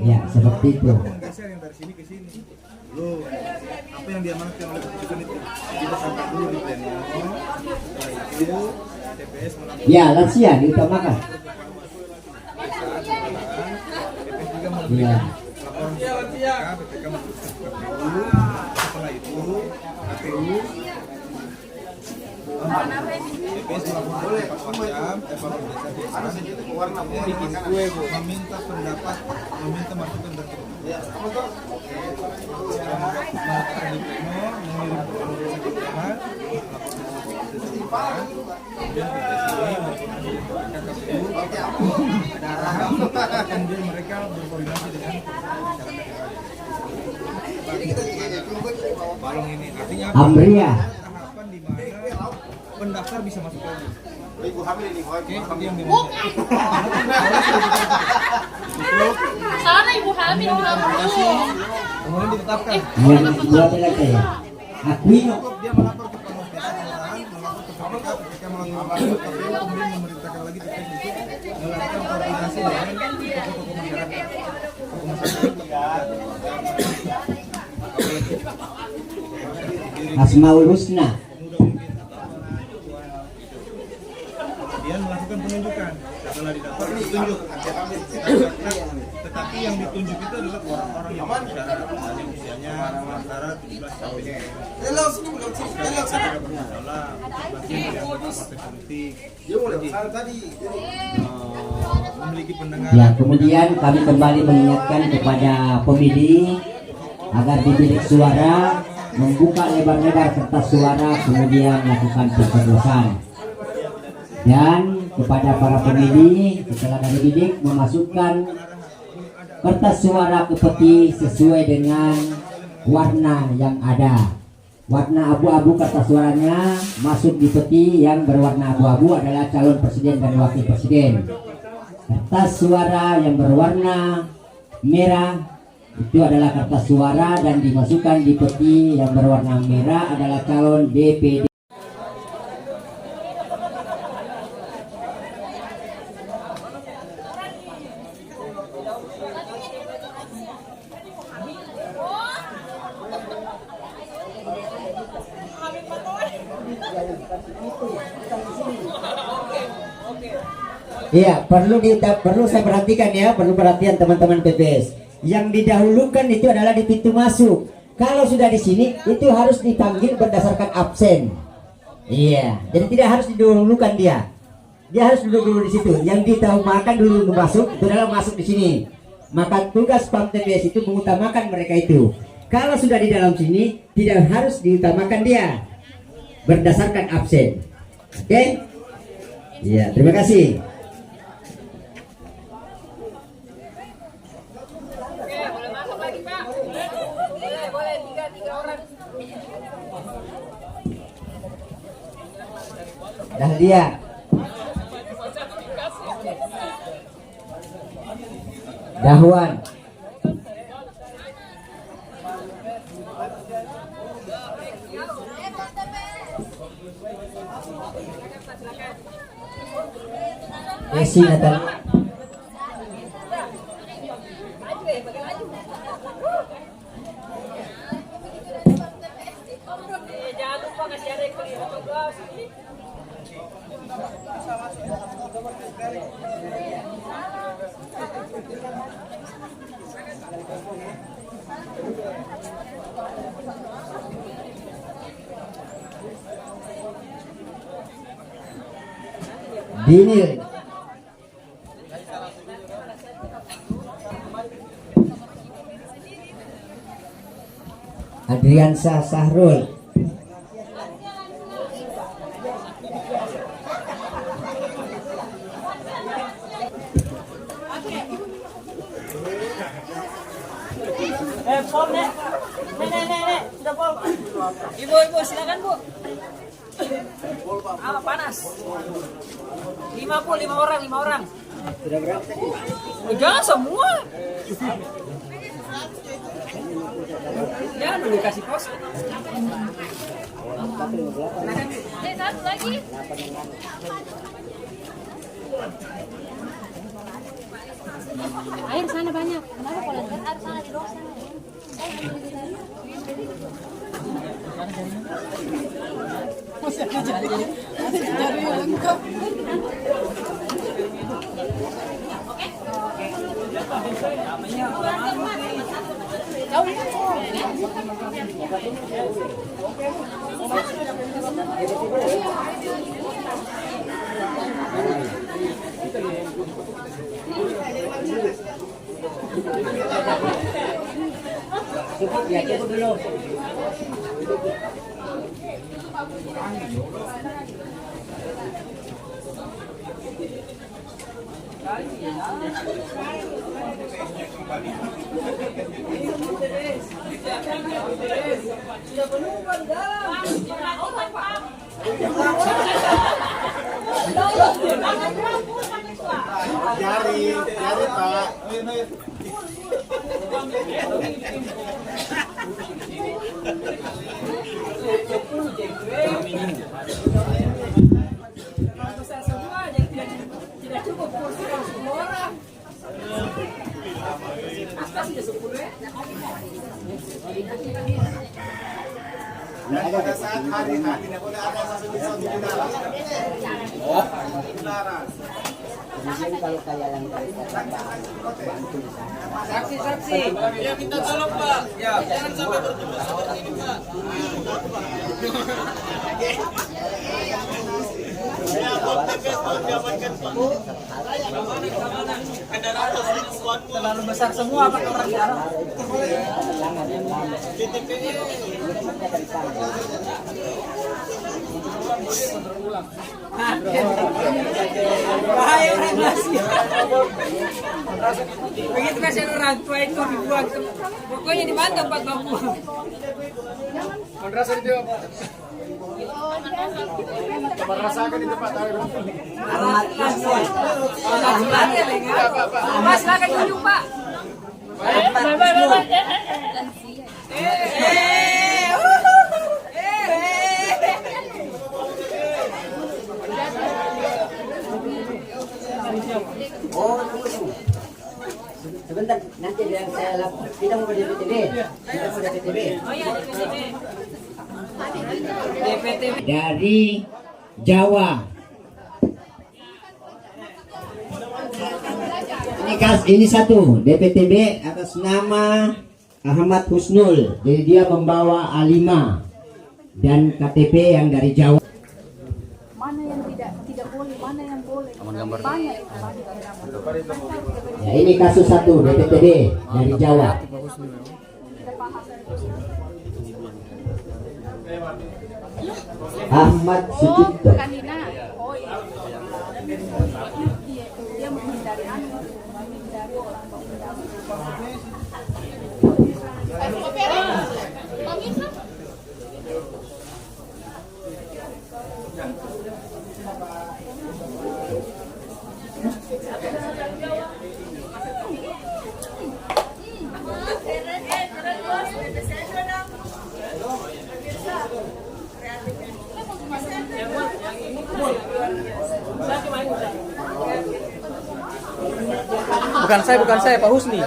Speaker 1: Ya, seperti itu.
Speaker 7: Menggeser yang dari sini ke sini. Loh, apa yang diamanatkan oleh keputusan itu? Kita sampai dulu di pleno. Setelah itu TPS melakukan
Speaker 1: Ya, lansia diutamakan.
Speaker 7: TPS juga memberikan
Speaker 1: Ya.
Speaker 7: laporan kepada PPK memutuskan ke KPU. Setelah itu KPU TPS melakukan 4 jam evaluasi meminta pendapat, meminta masukan dari mengatakan di pleno, mengirim permohonan kemudian kemudian mereka berkoordinasi dengan balong ini artinya apa?
Speaker 1: Amria.
Speaker 7: Tahapan di mana pendaftar bisa masuk lagi.
Speaker 3: Ibu hamil ini,
Speaker 7: Oke, itu yang dimana.
Speaker 4: Sana ibu hamil orang dulu.
Speaker 7: Kemudian ditetapkan.
Speaker 1: Yang buat lagi ya. Aquino.
Speaker 7: Dia melapor ke Pemkot Kelurahan, melapor ke PPK, PPK melakukan KPU, kemudian memerintahkan lagi TPS untuk melakukan koordinasi dengan tokoh-tokoh masyarakat.
Speaker 1: Asmaul Husna.
Speaker 7: Kemudian melakukan penunjukan. Setelah didapat ditunjuk. Tetapi yang ditunjuk itu adalah orang-orang yang bersyarat, misalnya usianya antara 17 sampai 19. Tidak bermasalah, yang partai politik. Memiliki pendengaran.
Speaker 1: Ya, kemudian kami kembali mengingatkan kepada pemilih agar di bilik suara membuka lebar-lebar kertas suara, kemudian melakukan pencoblosan. Dan kepada para pemilih setelah dari bilik memasukkan kertas suara ke peti sesuai dengan warna yang ada. Warna abu-abu kertas suaranya masuk di peti yang berwarna abu-abu adalah calon presiden dan wakil presiden. Kertas suara yang berwarna merah itu adalah kertas suara dan dimasukkan di peti yang berwarna merah adalah calon DPD. Iya, perlu saya perhatikan ya, perlu perhatian teman-teman PPS. Yang didahulukan itu adalah di pintu masuk. Kalau sudah di sini itu harus dipanggil berdasarkan absen. Iya, jadi tidak harus didahulukan dia. Dia harus duduk dulu di situ. Yang diutamakan dulu masuk itu adalah masuk di sini. Maka tugas Pam TPS itu mengutamakan mereka itu. Kalau sudah di dalam sini tidak harus diutamakan dia berdasarkan absen. Oke? Iya, terima kasih. Dahlia. Dahwan. Desi Natalia. Dinil. Adriansa Sahrul.
Speaker 2: Pom, Nek. Nek. Sudah pom. Ibu, silakan, Bu. Panas. 5 orang.
Speaker 1: Sudah berapa tadi?
Speaker 2: Jangan semua. Jangan dulu kasih pos. Satu lagi. Air sana banyak. Kenapa kalau lihat air sana di dosa? Masih ada jadi lengkap.
Speaker 1: Cukup ya, cukup dulu.
Speaker 7: Jari Pak.
Speaker 2: Tidak cukup kursi kalau 10 orang.
Speaker 7: Dan pada saat hari tidak boleh ada sesuatu di dalam. Dilarang.
Speaker 1: Kalau kayak yang
Speaker 2: Saksi. Ya minta tolong Pak. Ya jangan sampai berjumpa seperti ini Pak. Terlalu besar semua Pak orang dalam. Bahaya orang masih. Begitu kasih orang tua itu dibuang. Pokoknya dimantau Pak kamu.
Speaker 7: Merasa di dia. Merasakan di tempat tahu.
Speaker 2: Mas silakan dulu Pak.
Speaker 1: Sebentar, nanti yang saya lapor. Kita mau DPTB.
Speaker 2: Oh iya DPTB.
Speaker 1: Dari Jawa. Ini satu DPTB atas nama Ahmad Husnul. Jadi dia membawa A5 dan KTP yang dari Jawa.
Speaker 4: Mana yang tidak boleh, mana yang boleh. Banyak.
Speaker 1: Ya, ini kasus satu DPTB dari Jawa. Ahmad Sucipto.
Speaker 4: Kanina. Oh iya. Dia menghindari menghindari orang bangunan.
Speaker 5: Bukan saya, Pak Husni.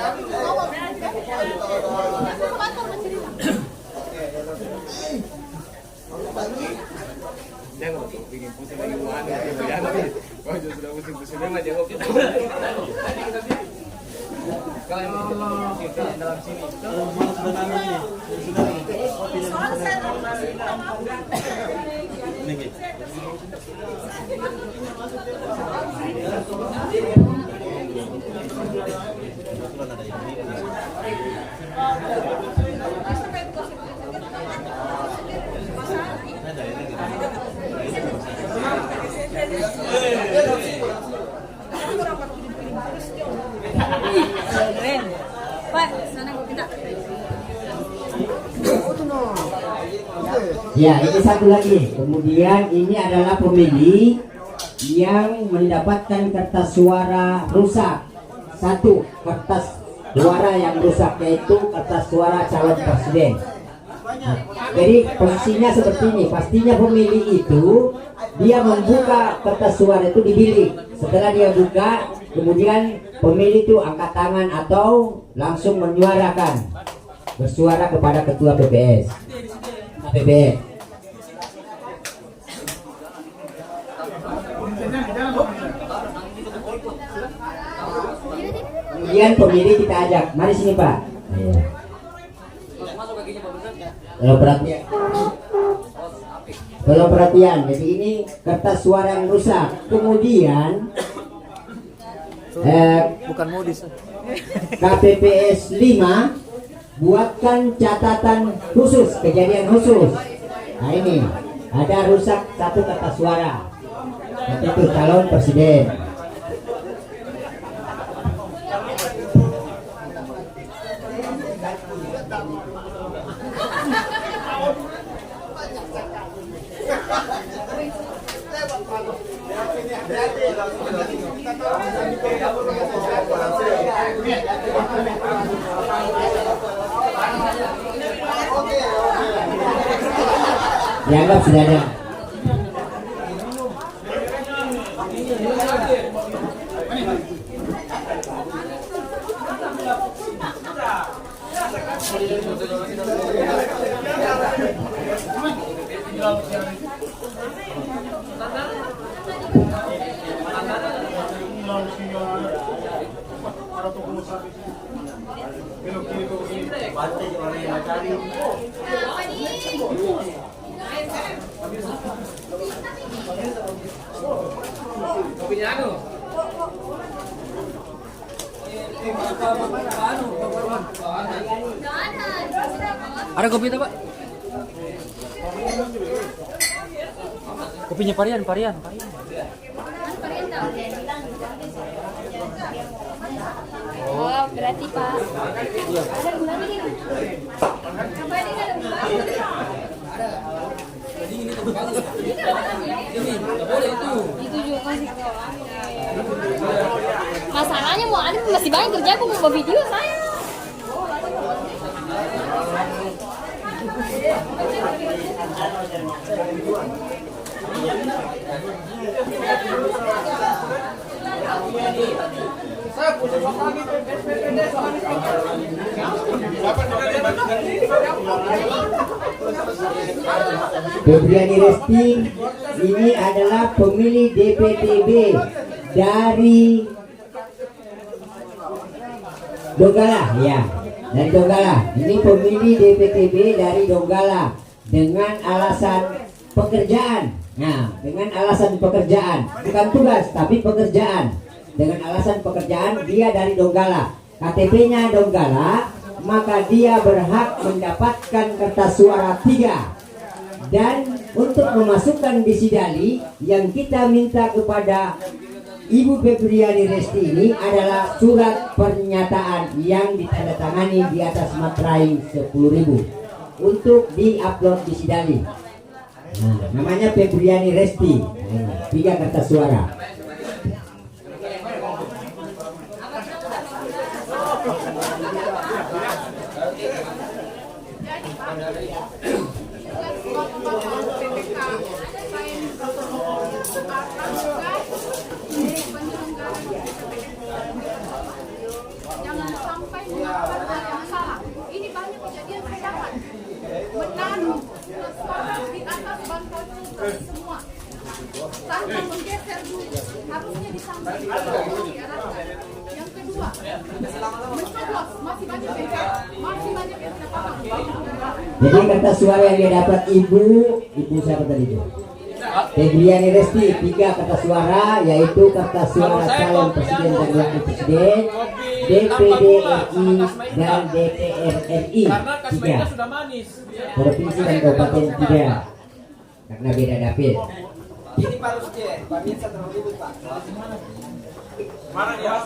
Speaker 2: Pak, sana gue kita.
Speaker 1: Ya, ini satu lagi. Kemudian ini adalah pemilih yang mendapatkan kertas suara rusak. Satu kertas suara yang rusak, yaitu kertas suara calon presiden. Nah, jadi posisinya seperti ini. Pastinya pemilih itu dia membuka kertas suara itu di bilik. Setelah dia buka, kemudian pemilih itu angkat tangan atau langsung menyuarakan, bersuara kepada ketua PPS. PPS. Kemudian pemilih kita ajak, mari sini Pak. Kalau perhatian, jadi ini kertas suara yang rusak. Kemudian
Speaker 5: Bukan modis.
Speaker 1: KPPS 5 buatkan catatan khusus, kejadian khusus. Nah ini ada rusak satu kertas suara, itu calon presiden. Dianggap sudah ada.
Speaker 8: Ada kopi itu, Pak? Kopinya Parian.
Speaker 2: Oh, berarti Pak. Ada gulanya nih. Apa ini ada gulanya? Itu juga masih. Masalahnya mau ada masih banyak kerja, aku mau buat video saya.
Speaker 1: Febriani Resti ini adalah pemilih DPTB dari Donggala, ya. Dari Donggala. Ini pemilih DPTB dari Donggala dengan alasan pekerjaan. Nah, dengan alasan pekerjaan, bukan tugas tapi pekerjaan. Dengan alasan pekerjaan dia dari Donggala. KTP-nya Donggala, maka dia berhak mendapatkan kertas suara 3. Dan untuk memasukkan di Sidali yang kita minta kepada Ibu Febriani Resti ini adalah surat pernyataan yang ditandatangani di atas materai 10.000 untuk diupload di Sidali. Nah, namanya Febriani Resti. Nah, 3 kertas suara.
Speaker 4: Jangan sampai melakukan hal yang salah. Ini banyak kejadian saya dapat menaruh suara di atas bantuan semua tanpa menggeser dulu. Harusnya disampaikan. Yang kedua, mencoblos masih banyak yang tidak paham.
Speaker 1: Jadi kertas suara yang dia dapat ibu siapa tadi itu? Febriani Resti 3 kertas suara, yaitu kertas suara calon presiden dan wakil presiden, DPD RI dan DPR RI 3, provinsi dan kabupaten 3, karena beda dapil.
Speaker 3: Ini Pak Rusdi, Pak Mirsa terlalu ribut Pak. Mana dia?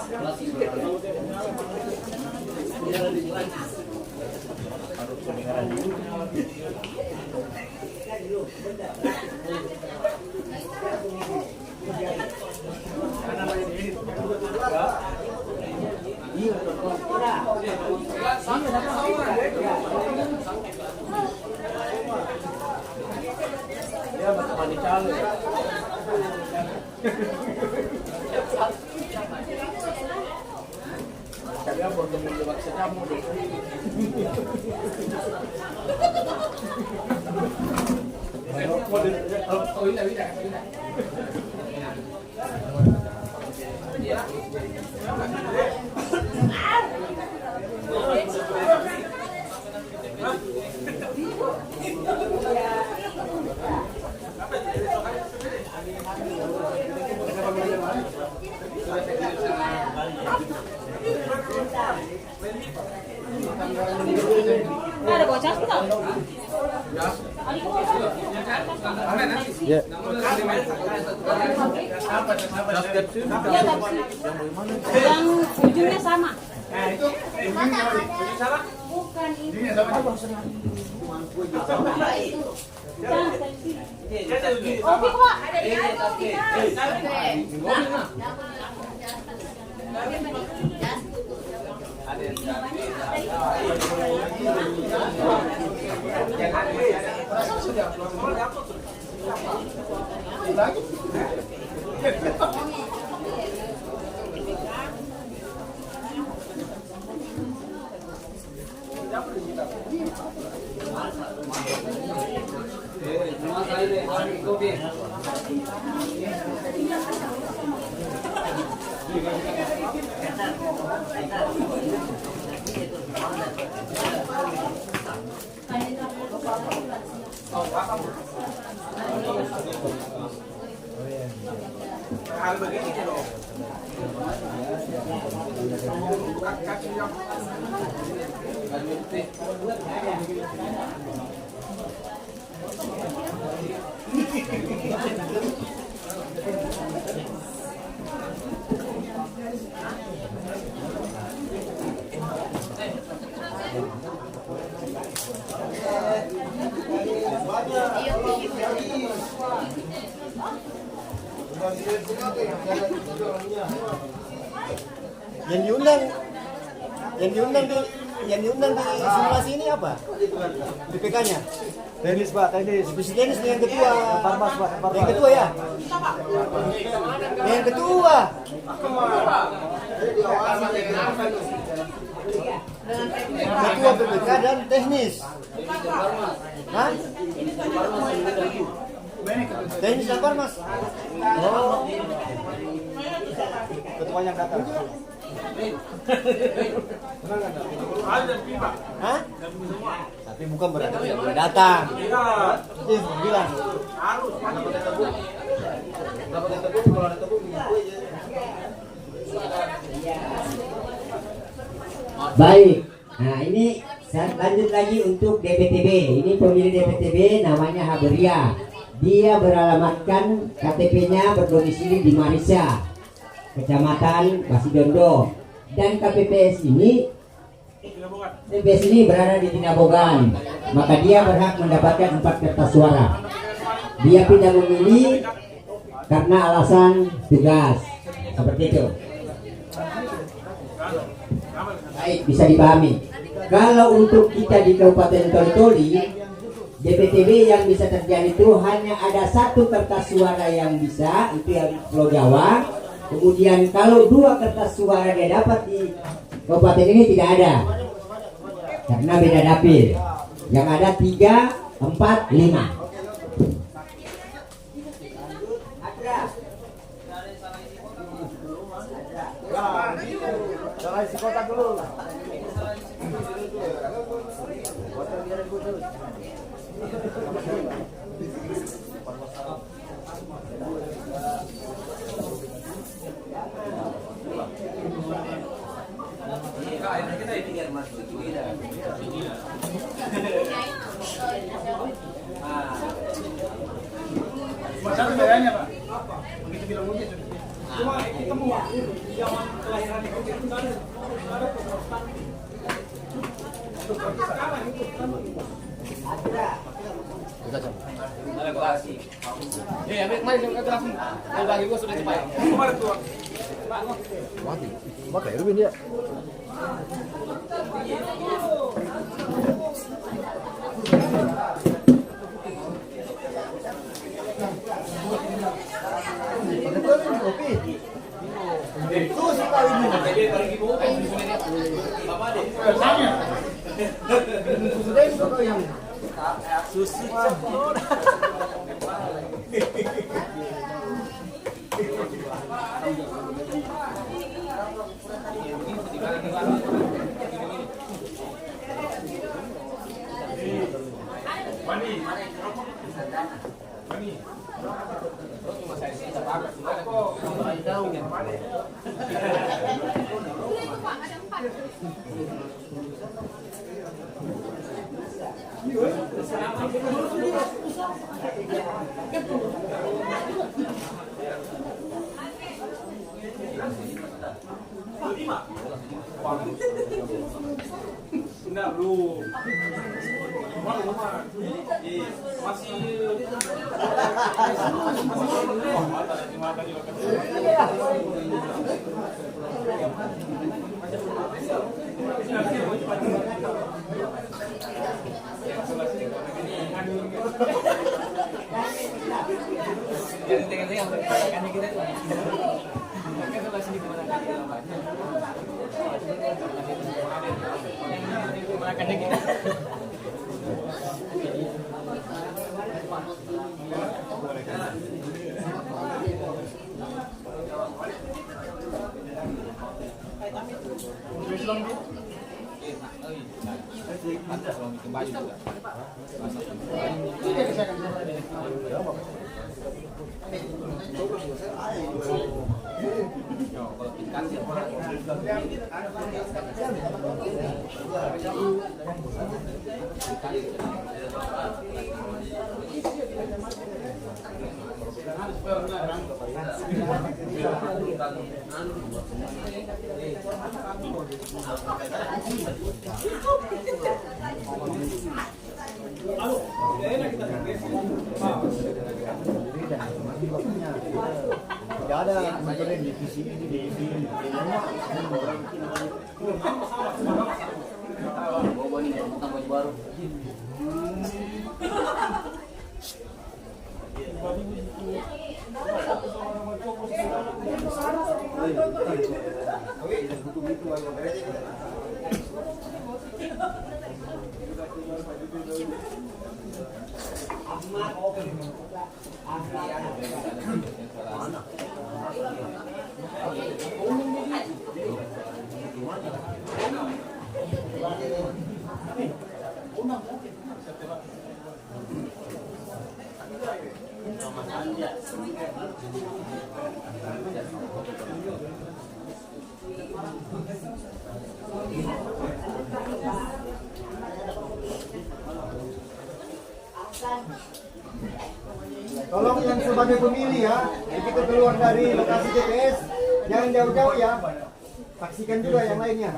Speaker 5: Dia bakal dicalon. Kalian bertemu lewat sejamu deh.
Speaker 2: Ada bocah nggak?
Speaker 5: Ya.
Speaker 2: Yang ujungnya sama. Bukan itu. Oke kok ada di atas
Speaker 3: Hal begini loh.
Speaker 6: Yang diundang di simulasi ini apa? BPK-nya?
Speaker 3: Teknis Pak, teknis.
Speaker 6: Presidenis dengan ketua.
Speaker 3: Parmas Pak,
Speaker 6: Yang ketua ya? Yang ketua. Ketua BPK dan teknis. Hah? Teknis dan Parmas. Oh.
Speaker 3: Ketua yang datang.
Speaker 7: Hah? Tapi bukan berarti tidak boleh datang. Itu bilang. Dapat tebu, kalau ada tebu minyak aja.
Speaker 1: Baik. Nah, ini lanjut lagi untuk DPTB. Ini pemilih DPTB namanya Haberia. Dia beralamatkan KTP-nya berdomisili di Marisa, Kecamatan Basidondo. Dan KPPS ini berada di Tinabogan. Maka dia berhak mendapatkan 4 kertas suara. Dia tidak memilih karena alasan tugas. Seperti itu. Baik, bisa dipahami. Kalau untuk kita di Kabupaten Toli-Toli, DPTB yang bisa terjadi itu hanya ada 1 kertas suara yang bisa, itu yang di Pulau Jawa. Kemudian kalau 2 kertas suara dia dapat di kabupaten ini tidak ada, karena beda dapil. Yang ada 3, 4, 5.
Speaker 7: Isi kotak dulu.
Speaker 5: Satu bedanya Pak. Begitu bilang mungkin. Cuma kita mau zaman kelahiran itu ada program. Ya, mari kita langsung. Kalau bagi gua sudah cepat. Kemarin tuh.
Speaker 7: Mati. Maka Erwin ya.
Speaker 5: Enggak, belum. Masih
Speaker 7: Tidak ada masalah di sini di baru.
Speaker 6: Tolong yang sebagai pemilih ya, begitu keluar dari lokasi TPS, jangan jauh-jauh ya. Saksikan juga yang lainnya.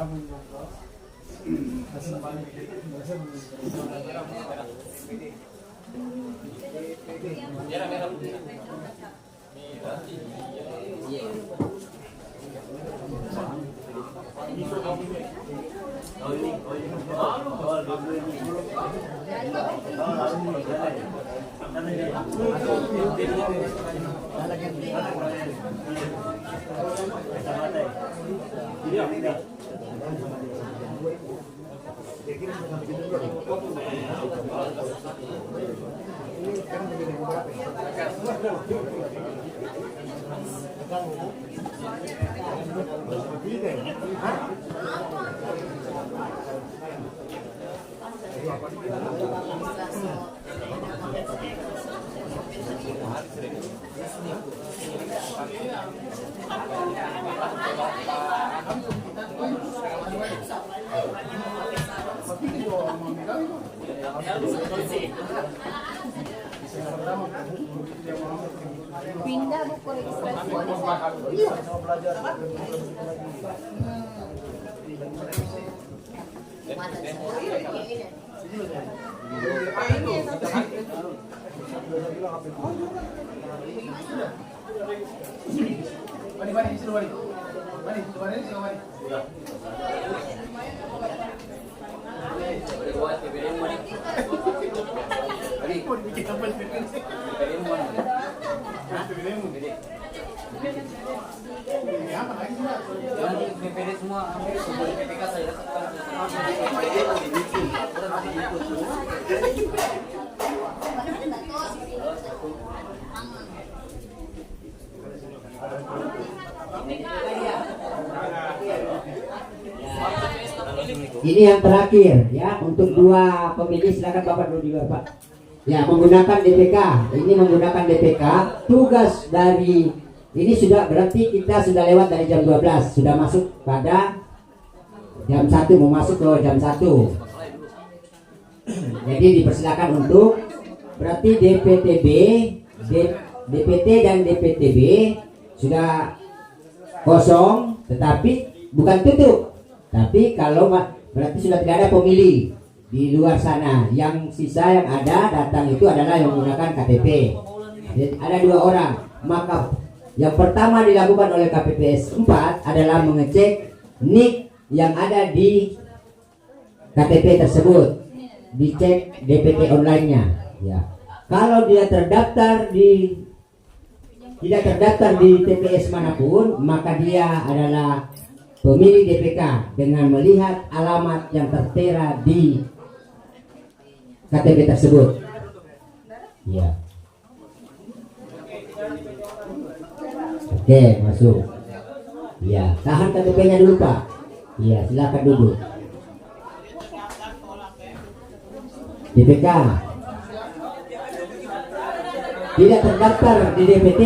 Speaker 2: Pindah buku registrasi.
Speaker 1: Ini yang terakhir ya, untuk dua pemilih silakan Bapak dulu juga Pak. Ya, menggunakan DPK. Ini menggunakan DPK. Tugas dari ini sudah berarti kita sudah lewat dari jam 12, sudah masuk pada jam 1, mau masuk ke jam 1. Jadi dipersilakan untuk berarti DPTB, DPT dan DPTB sudah kosong, tetapi bukan tutup. Tapi kalau berarti sudah tidak ada pemilih di luar sana. Yang sisa yang ada datang itu adalah yang menggunakan KTP. Jadi ada 2 orang. Maka yang pertama dilakukan oleh KPPS 4 adalah mengecek NIK yang ada di KTP tersebut, dicek DPT online-nya. Ya. Kalau dia tidak terdaftar di TPS manapun, maka dia adalah pemilih DPK dengan melihat alamat yang tertera di KTP tersebut. Ya. Oke, masuk. Ya, tahan KTP-nya dulu Pak. Ya, silakan duduk. DPK tidak terdaftar di DPT.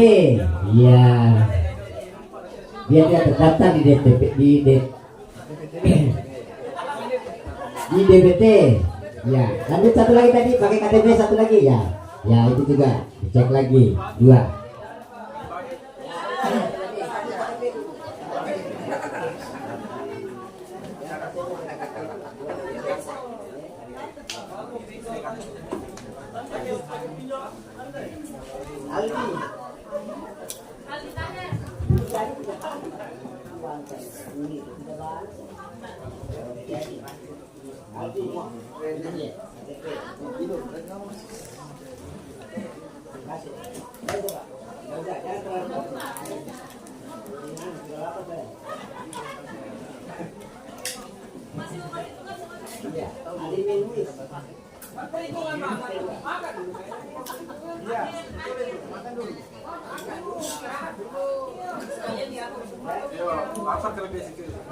Speaker 1: Ya. Dia tidak terdaftar di DPT, di DPT. Ya, lanjut satu lagi tadi pakai KTP satu lagi ya. Ya, itu juga dicek lagi 2.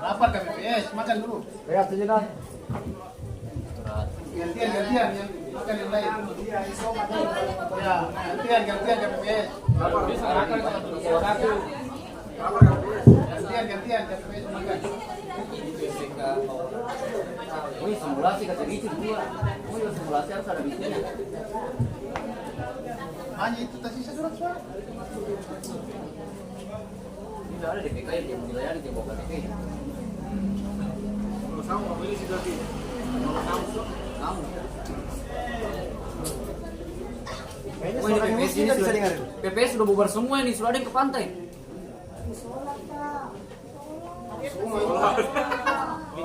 Speaker 3: Lapar KPPS, makan dulu.
Speaker 6: Lihat sejenak.
Speaker 5: Gantian yang makan yang lain. Ya, gantian KPPS. Bisa makan satu. Gantian KPPS makan.
Speaker 8: Wih, simulasi kata gitu dua. Wih, simulasi harus ada bikinnya.
Speaker 5: Hanya itu tersisa surat suara.
Speaker 8: Tidak ada DPK yang dilayani di bawah KTP. Kamu. Oh, ini PPS ini sudah, PPS sudah bubar semua ini, sudah ada yang ke pantai.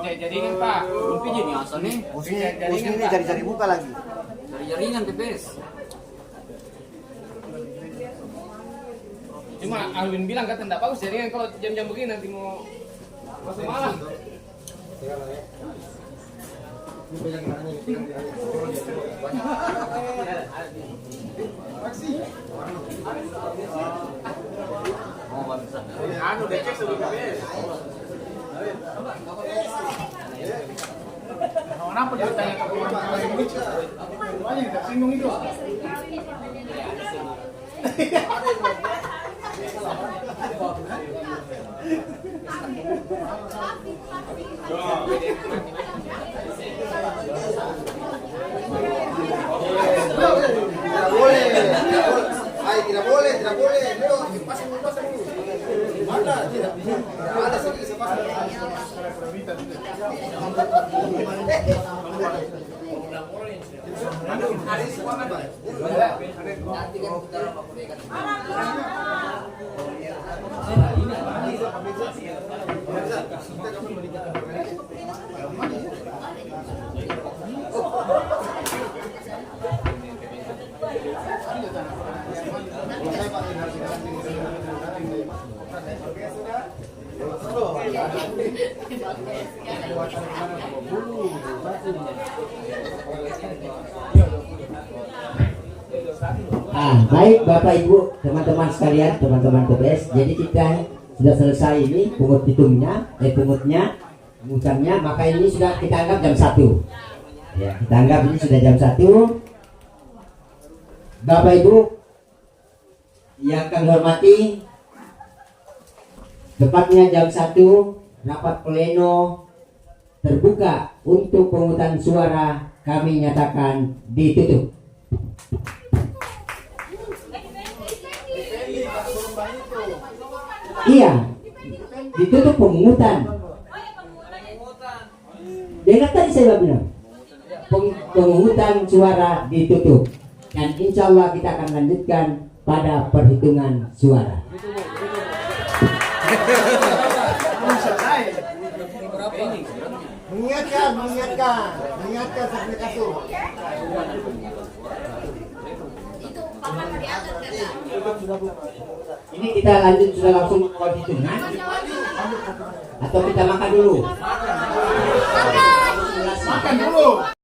Speaker 5: Jaringan Pak.
Speaker 8: Belum pijit nih asal nih.
Speaker 3: Musni ini cari-cari buka lagi.
Speaker 8: Dari jaringan PPS.
Speaker 3: Cuma Alwin bilang kan tidak bagus jaringan kalau jam-jam begini nanti mau masuk malam.
Speaker 8: Oh, nggak bisa.
Speaker 3: Anu decek sebelum PPS.
Speaker 5: Kenapa dia tanya ke orang ini? Banyak yang tersinggung itu.
Speaker 7: Tidak boleh. Pasang dulu. Mana? Tidak. Ada sedikit sepasang. Hari semua kan, Pak?
Speaker 8: Nanti kan kita lakukan.
Speaker 1: Baik Bapak Ibu, teman-teman sekalian, teman-teman TPS. Jadi kita sudah selesai ini pungutannya, maka ini sudah kita anggap jam 1. Ya, kita anggap ini sudah jam 1. Bapak Ibu yang kami hormati, tepatnya jam 1 rapat pleno terbuka untuk pemungutan suara kami nyatakan ditutup. Iya, ditutup pemungutan. Dengar tadi saya bilang, pemungutan suara ditutup. Dan insya Allah kita akan lanjutkan pada perhitungan suara.
Speaker 6: Mengingatkan sampai kasur.
Speaker 1: Ini kita lanjut sudah langsung perhitungan atau kita makan dulu?
Speaker 5: Makan dulu.